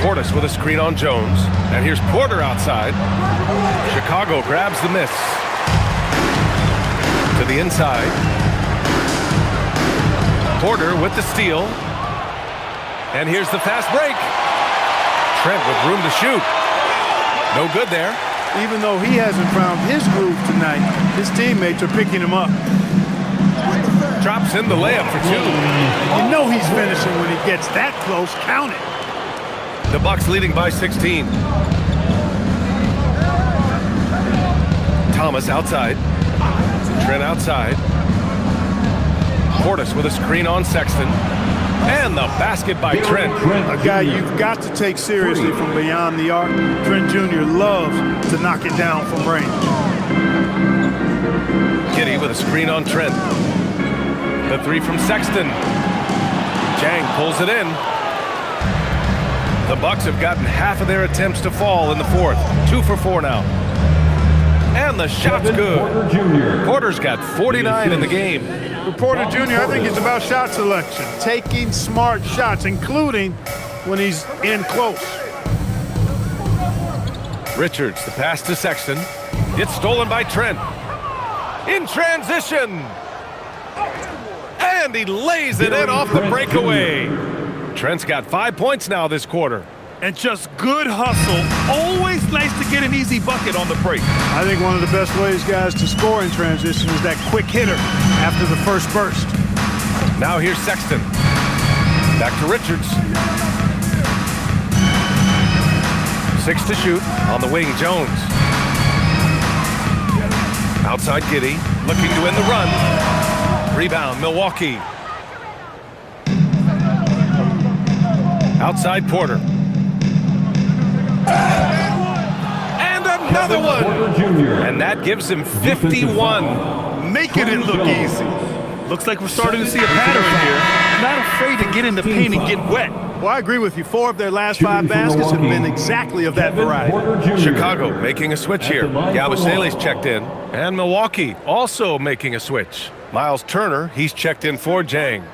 Portis with a screen on Jones. And here's Porter outside. Chicago grabs the miss. To the inside. Porter with the steal. And here's the fast break. Trent with room to shoot. No good there. Even though he hasn't found his groove tonight, his teammates are picking him up. Drops in the layup for 2. You know he's finishing when he gets that close. Count it. The Bucks leading by 16. Thomas outside. Trent outside. Portis with a screen on Sexton. And the basket by Trent. A guy you've got to take seriously from beyond the arc. Trent Jr. loves to knock it down from range. Giddey with a screen on Trent. The 3 from Sexton. Jang pulls it in. The Bucks have gotten half of their attempts to fall in the fourth. 2 for 4 now. And the shot's good. Porter's got 49 in the game. For Porter Jr., I think it's about shot selection. Taking smart shots, including when he's in close. Richards, the pass to Sexton. It's stolen by Trent. In transition. And he lays it in off the breakaway. Trent's got 5 points now this quarter. And just good hustle. Always nice to get an easy bucket on the break. I think one of the best ways, guys, to score in transition is that quick hitter after the first burst. Now here's Sexton. Back to Richards. 6 to shoot. On the wing, Jones. Outside Giddey. Looking to win the run. Rebound, Milwaukee. Outside Porter. And another one. And that gives him 51. Making it look easy. Looks like we're starting to see a pattern here. Not afraid to get in the paint and get wet. Well, I agree with you. 4 of their last 5 baskets have been exactly of that variety. Chicago making a switch here. Gabasele's checked in. And Milwaukee also making a switch. Miles Turner, he's checked in for Jang.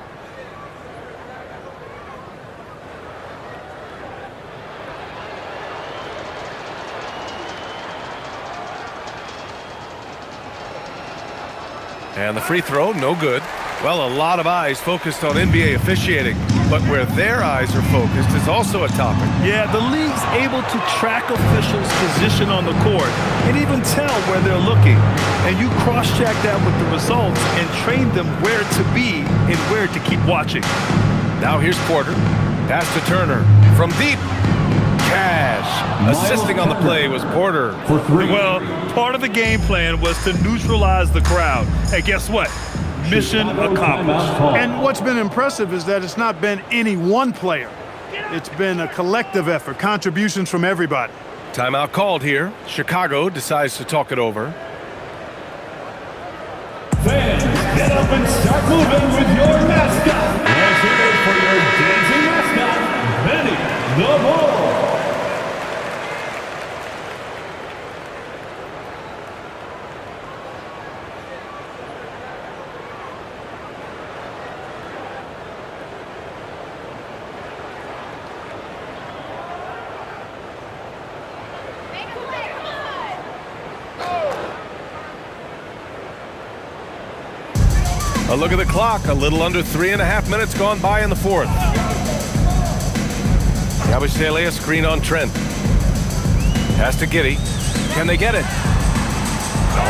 And the free throw, no good. Well, a lot of eyes focused on NBA officiating, but where their eyes are focused is also a topic. Yeah, the league's able to track officials' position on the court and even tell where they're looking. And you cross-check that with the results and train them where to be and where to keep watching. Now here's Porter. Pass to Turner. From deep. Cash. Assisting on the play was Porter. For 3. Well, part of the game plan was to neutralize the crowd. Hey, guess what? Mission accomplished. And what's been impressive is that it's not been any one player. It's been a collective effort, contributions from everybody. Timeout called here. Chicago decides to talk it over. Fans, get up and start moving with your mascot. Let's hear it for your dancing mascot, Benny the Bull. A look at the clock. A little under 3.5 minutes gone by in the fourth. Yabusele, a screen on Trent. Pass to Giddey. Can they get it?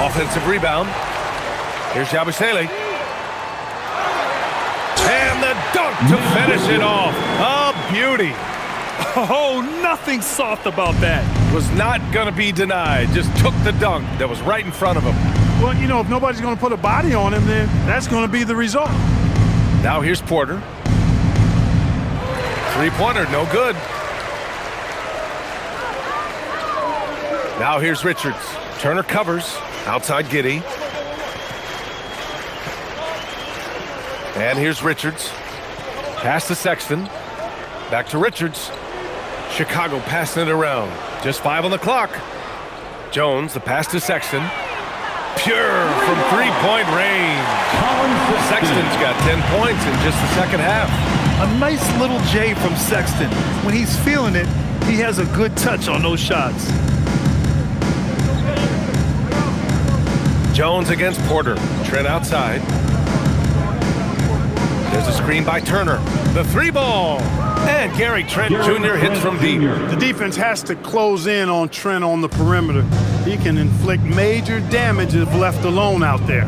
Offensive rebound. Here's Yabusele. And the dunk to finish it off. A beauty. Oh, nothing soft about that. Was not going to be denied. Just took the dunk that was right in front of him. Well, you know, if nobody's going to put a body on him, then that's going to be the result. Now here's Porter. Three-pointer, no good. Now here's Richards. Turner covers. Outside Giddey. And here's Richards. Pass to Sexton. Back to Richards. Chicago passing it around. Just 5 on the clock. Jones, the pass to Sexton. Pure from three-point range. Sexton's got 10 points in just the second half. A nice little J from Sexton. When he's feeling it, he has a good touch on those shots. Jones against Porter. Trent outside. There's a screen by Turner. The three ball. And Gary Trent Jr. hits from deep. The defense has to close in on Trent on the perimeter. He can inflict major damage if left alone out there.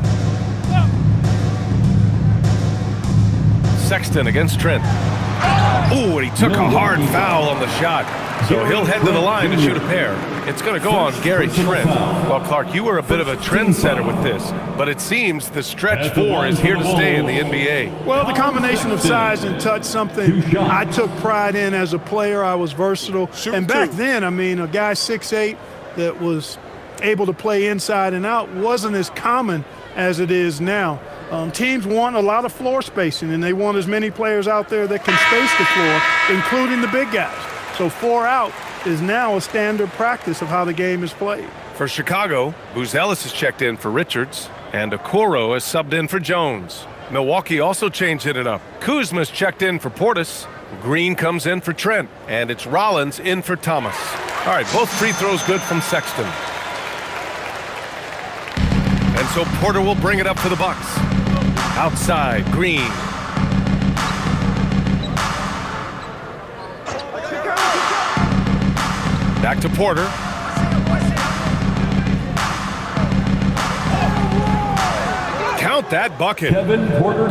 Sexton against Trent. Ooh, and he took a hard foul on the shot. So he'll head to the line to shoot a pair. It's going to go on Gary Trent. Well, Clark, you were a bit of a trendsetter with this, but it seems the stretch 4 is here to stay in the NBA. Well, the combination of size and touch, something I took pride in as a player. I was versatile. And back then, I mean, a guy 6'8" that was able to play inside and out wasn't as common as it is now. Teams want a lot of floor spacing, and they want as many players out there that can space the floor, including the big guys. So 4 out is now a standard practice of how the game is played. For Chicago, Buzelis has checked in for Richards, and Okoro has subbed in for Jones. Milwaukee also changed it up. Kuzma's checked in for Portis. Green comes in for Trent, and it's Rollins in for Thomas. All right, both free throws good from Sexton. And so Porter will bring it up for the Bucks. Outside, Green. Back to Porter. Count that bucket.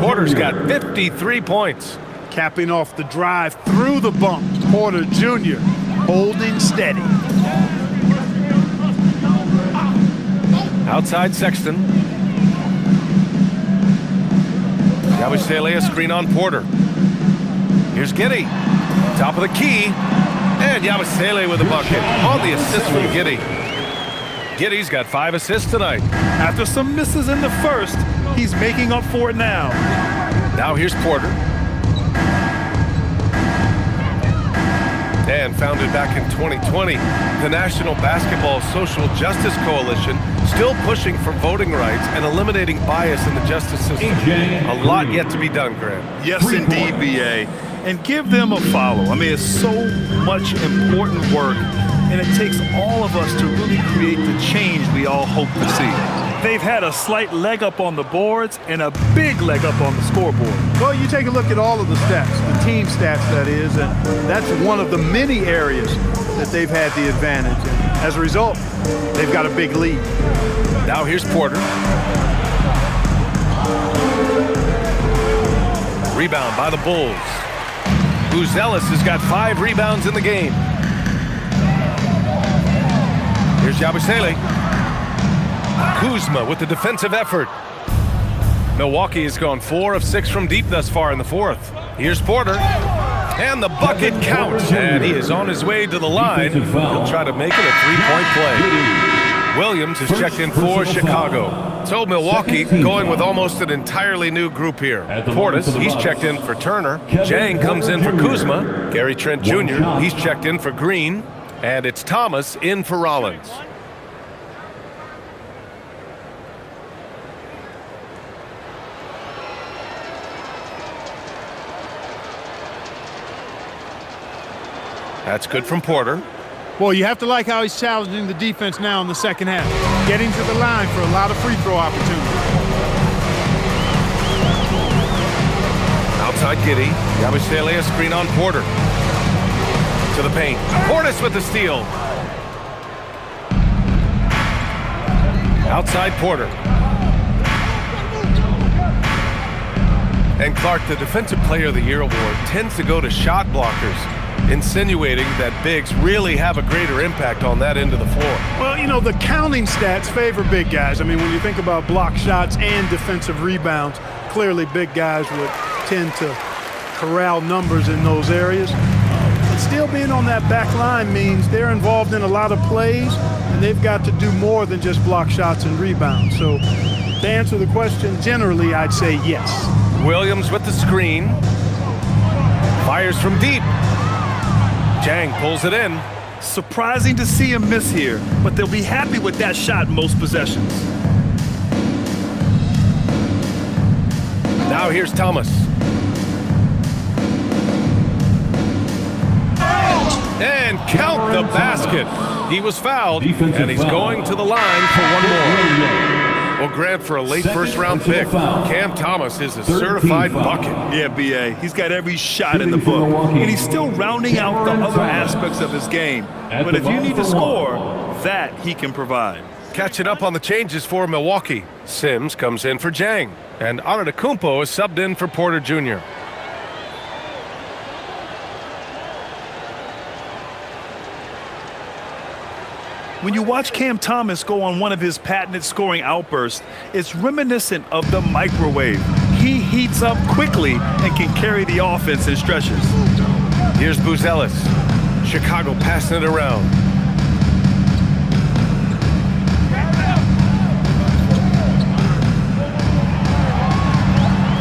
Porter's got 53 points. Capping off the drive through the bump, Porter Jr. holding steady. Outside Sexton. Yabusele, a screen on Porter. Here's Giddey. Top of the key. And Yabusele with a bucket on the assist from Giddey. Giddey's got 5 assists tonight. After some misses in the first, he's making up for it now. Now here's Porter. And founded back in 2020, the National Basketball Social Justice Coalition still pushing for voting rights and eliminating bias in the justice system. A lot yet to be done, Grant. Yes, indeed, BA. And give them a follow. I mean, it's so much important work, and it takes all of us to really create the change we all hope to see. They've had a slight leg up on the boards and a big leg up on the scoreboard. Well, you take a look at all of the stats, the team stats, that is, and that's one of the many areas that they've had the advantage. And as a result, they've got a big lead. Now here's Porter. Rebound by the Bulls. Buzelis has got 5 rebounds in the game. Here's Yabusele. Kuzma with the defensive effort. Milwaukee has gone 4 of 6 from deep thus far in the fourth. Here's Porter. And the bucket counts. And he is on his way to the line. He'll try to make it a 3-point play. Williams is checked in for Chicago. So Milwaukee going with almost an entirely new group here. Portis, he's checked in for Turner. Jang comes in for Kuzma. Gary Trent Jr., he's checked in for Green. And it's Thomas in for Rollins. That's good from Porter. Boy, you have to like how he's challenging the defense now in the second half. Getting to the line for a lot of free throw opportunities. Outside Giddey. Yabusele a screen on Porter. To the paint. Portis with the steal. Outside Porter. And Clark, the Defensive Player of the Year award tends to go to shot blockers, insinuating that bigs really have a greater impact on that end of the floor. Well, you know, the counting stats favor big guys. I mean, when you think about block shots and defensive rebounds, clearly big guys would tend to corral numbers in those areas. But still being on that back line means they're involved in a lot of plays, and they've got to do more than just block shots and rebounds. So to answer the question, generally, I'd say yes. Williams with the screen. Fires from deep. Jang pulls it in. Surprising to see him miss here, but they'll be happy with that shot most possessions. Now here's Thomas. And count the basket. He was fouled, and he's going to the line for one more. Well, Grant, for a late first-round pick, Cam Thomas is a certified bucket. Yeah, B.A. He's got every shot in the book, and he's still rounding out the other aspects of his game. But if you need to score, that he can provide. Catching up on the changes for Milwaukee. Sims comes in for Jang, and Antetokounmpo is subbed in for Porter Jr. When you watch Cam Thomas go on one of his patented scoring outbursts, it's reminiscent of the microwave. He heats up quickly and can carry the offense in stretches. Here's Buzelis. Chicago passing it around.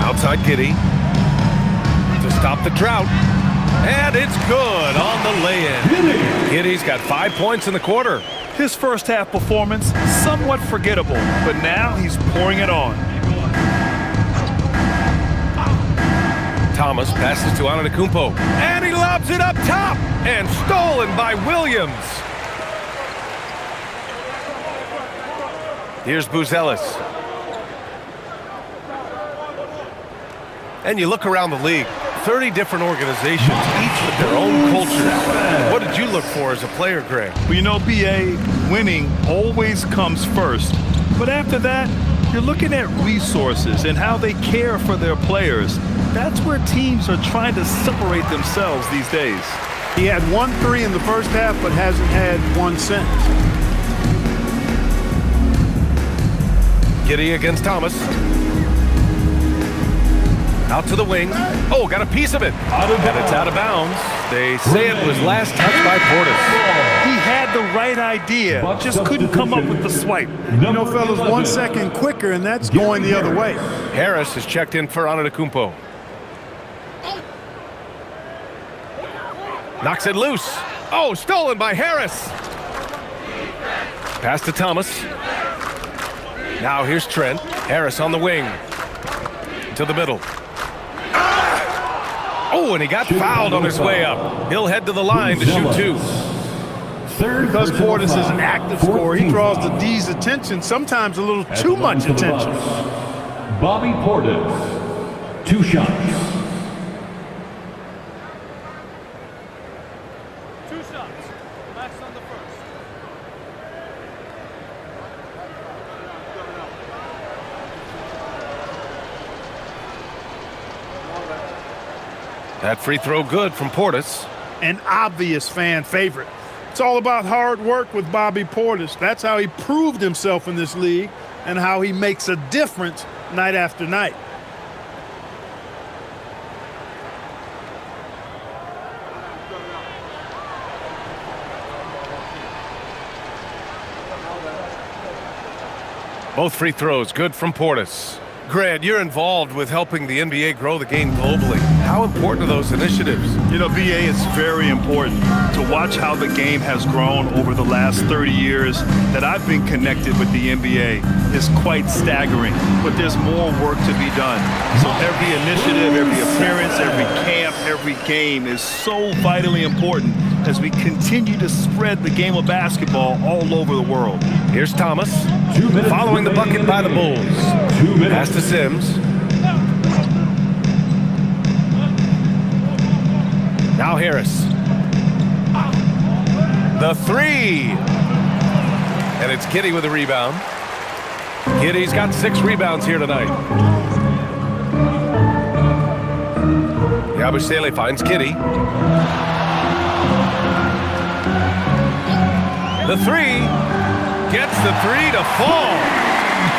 Outside Giddey to stop the drought. And it's good on the lay-in. Giddey's got 5 points in the quarter. His first half performance, somewhat forgettable, but now he's pouring it on. Thomas passes to Antetokounmpo, and he lobs it up top, and stolen by Williams. Here's Buzelis. And you look around the league, 30 different organizations, each with their own cultures. What did you look for as a player, Greg? Well, you know, B.A., winning always comes first. But after that, you're looking at resources and how they care for their players. That's where teams are trying to separate themselves these days. He had 1 3 in the first half, but hasn't had one since. Giddey against Thomas. Out to the wing. Oh, got a piece of it. And it's out of bounds. They say it was last touched by Portis. He had the right idea, just couldn't come up with the swipe. You know, fellas, 1 second quicker, and that's going the other way. Harris is checked in for Antetokounmpo. Knocks it loose. Oh, stolen by Harris. Pass to Thomas. Now here's Trent. Harris on the wing. To the middle. Oh, and he got fouled on his way up. He'll head to the line to shoot 2. Because Portis is an active scorer, he draws the D's attention, sometimes a little too much attention. Bobby Portis, 2 shots. 2 shots. Max on the first. That free throw good from Portis. An obvious fan favorite. It's all about hard work with Bobby Portis. That's how he proved himself in this league and how he makes a difference night after night. Both free throws good from Portis. Grant, you're involved with helping the NBA grow the game globally. How important are those initiatives? You know, BA, it's very important to watch how the game has grown over the last 30 years that I've been connected with the NBA is quite staggering, but there's more work to be done. So every initiative, every appearance, every camp, every game is so vitally important as we continue to spread the game of basketball all over the world. Here's Thomas, following the bucket by the Bulls. Pass to Sims. Now Harris. The three. And it's Kitty with a rebound. Kitty's got 6 rebounds here tonight. Yabusele finds Kitty. The three. Gets the three to fall.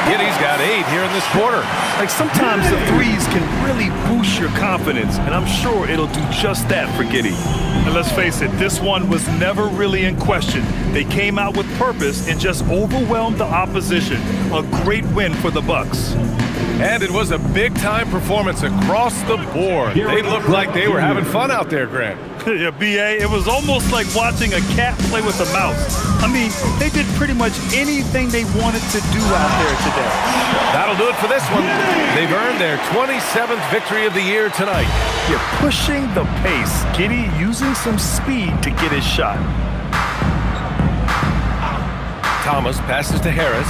Kitty's got 8 here in this quarter. Like sometimes the threes can really boost your confidence, and I'm sure it'll do just that for Giddey. And let's face it, this one was never really in question. They came out with purpose and just overwhelmed the opposition. A great win for the Bucks. And it was a big-time performance across the board. They looked like they were having fun out there, Grant. Yeah, BA, it was almost like watching a cat play with a mouse. I mean, they did pretty much anything they wanted to do out there today. That'll do it for this one. They've earned their 27th victory of the year tonight. You're pushing the pace. Giddey using some speed to get his shot. Thomas passes to Harris.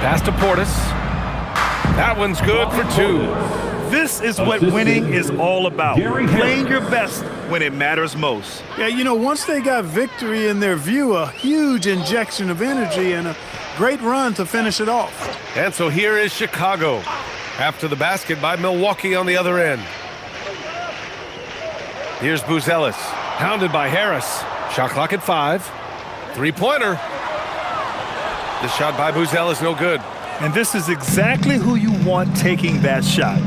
Pass to Portis. That one's good for 2. This is what winning is all about. Playing your best when it matters most. Yeah, you know, once they got victory in their view, a huge injection of energy and a great run to finish it off. And so here is Chicago after the basket by Milwaukee on the other end. Here's Buzelis, pounded by Harris. Shot clock at 5. 3-pointer. The shot by Buzelis no good. And this is exactly who you want taking that shot.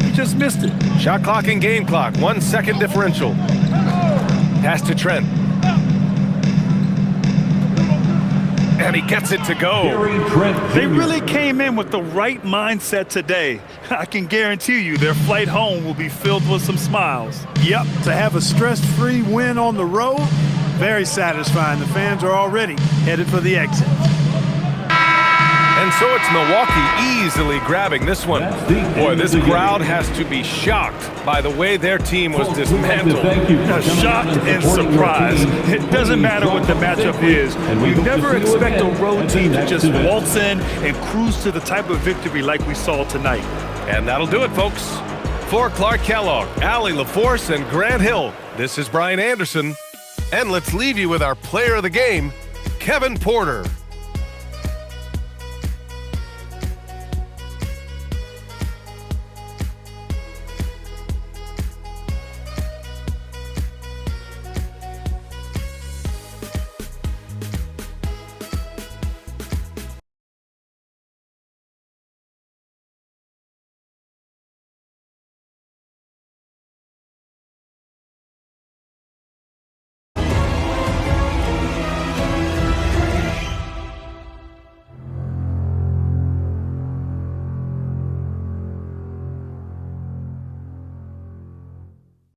He just missed it. Shot clock and game clock, 1 second differential. Pass to Trent. And he gets it to go. They really came in with the right mindset today. I can guarantee you their flight home will be filled with some smiles. Yep, to have a stress-free win on the road, very satisfying. The fans are already headed for the exit. And so it's Milwaukee easily grabbing this one. Boy, this crowd has to be shocked by the way their team was dismantled. Shocked and surprised. It doesn't matter what the matchup is. We never expect a road team to just waltz in and cruise to the type of victory like we saw tonight. And that'll do it, folks. For Clark Kellogg, Allie LaForce, and Grant Hill, this is Brian Anderson. And let's leave you with our player of the game, Kevin Porter.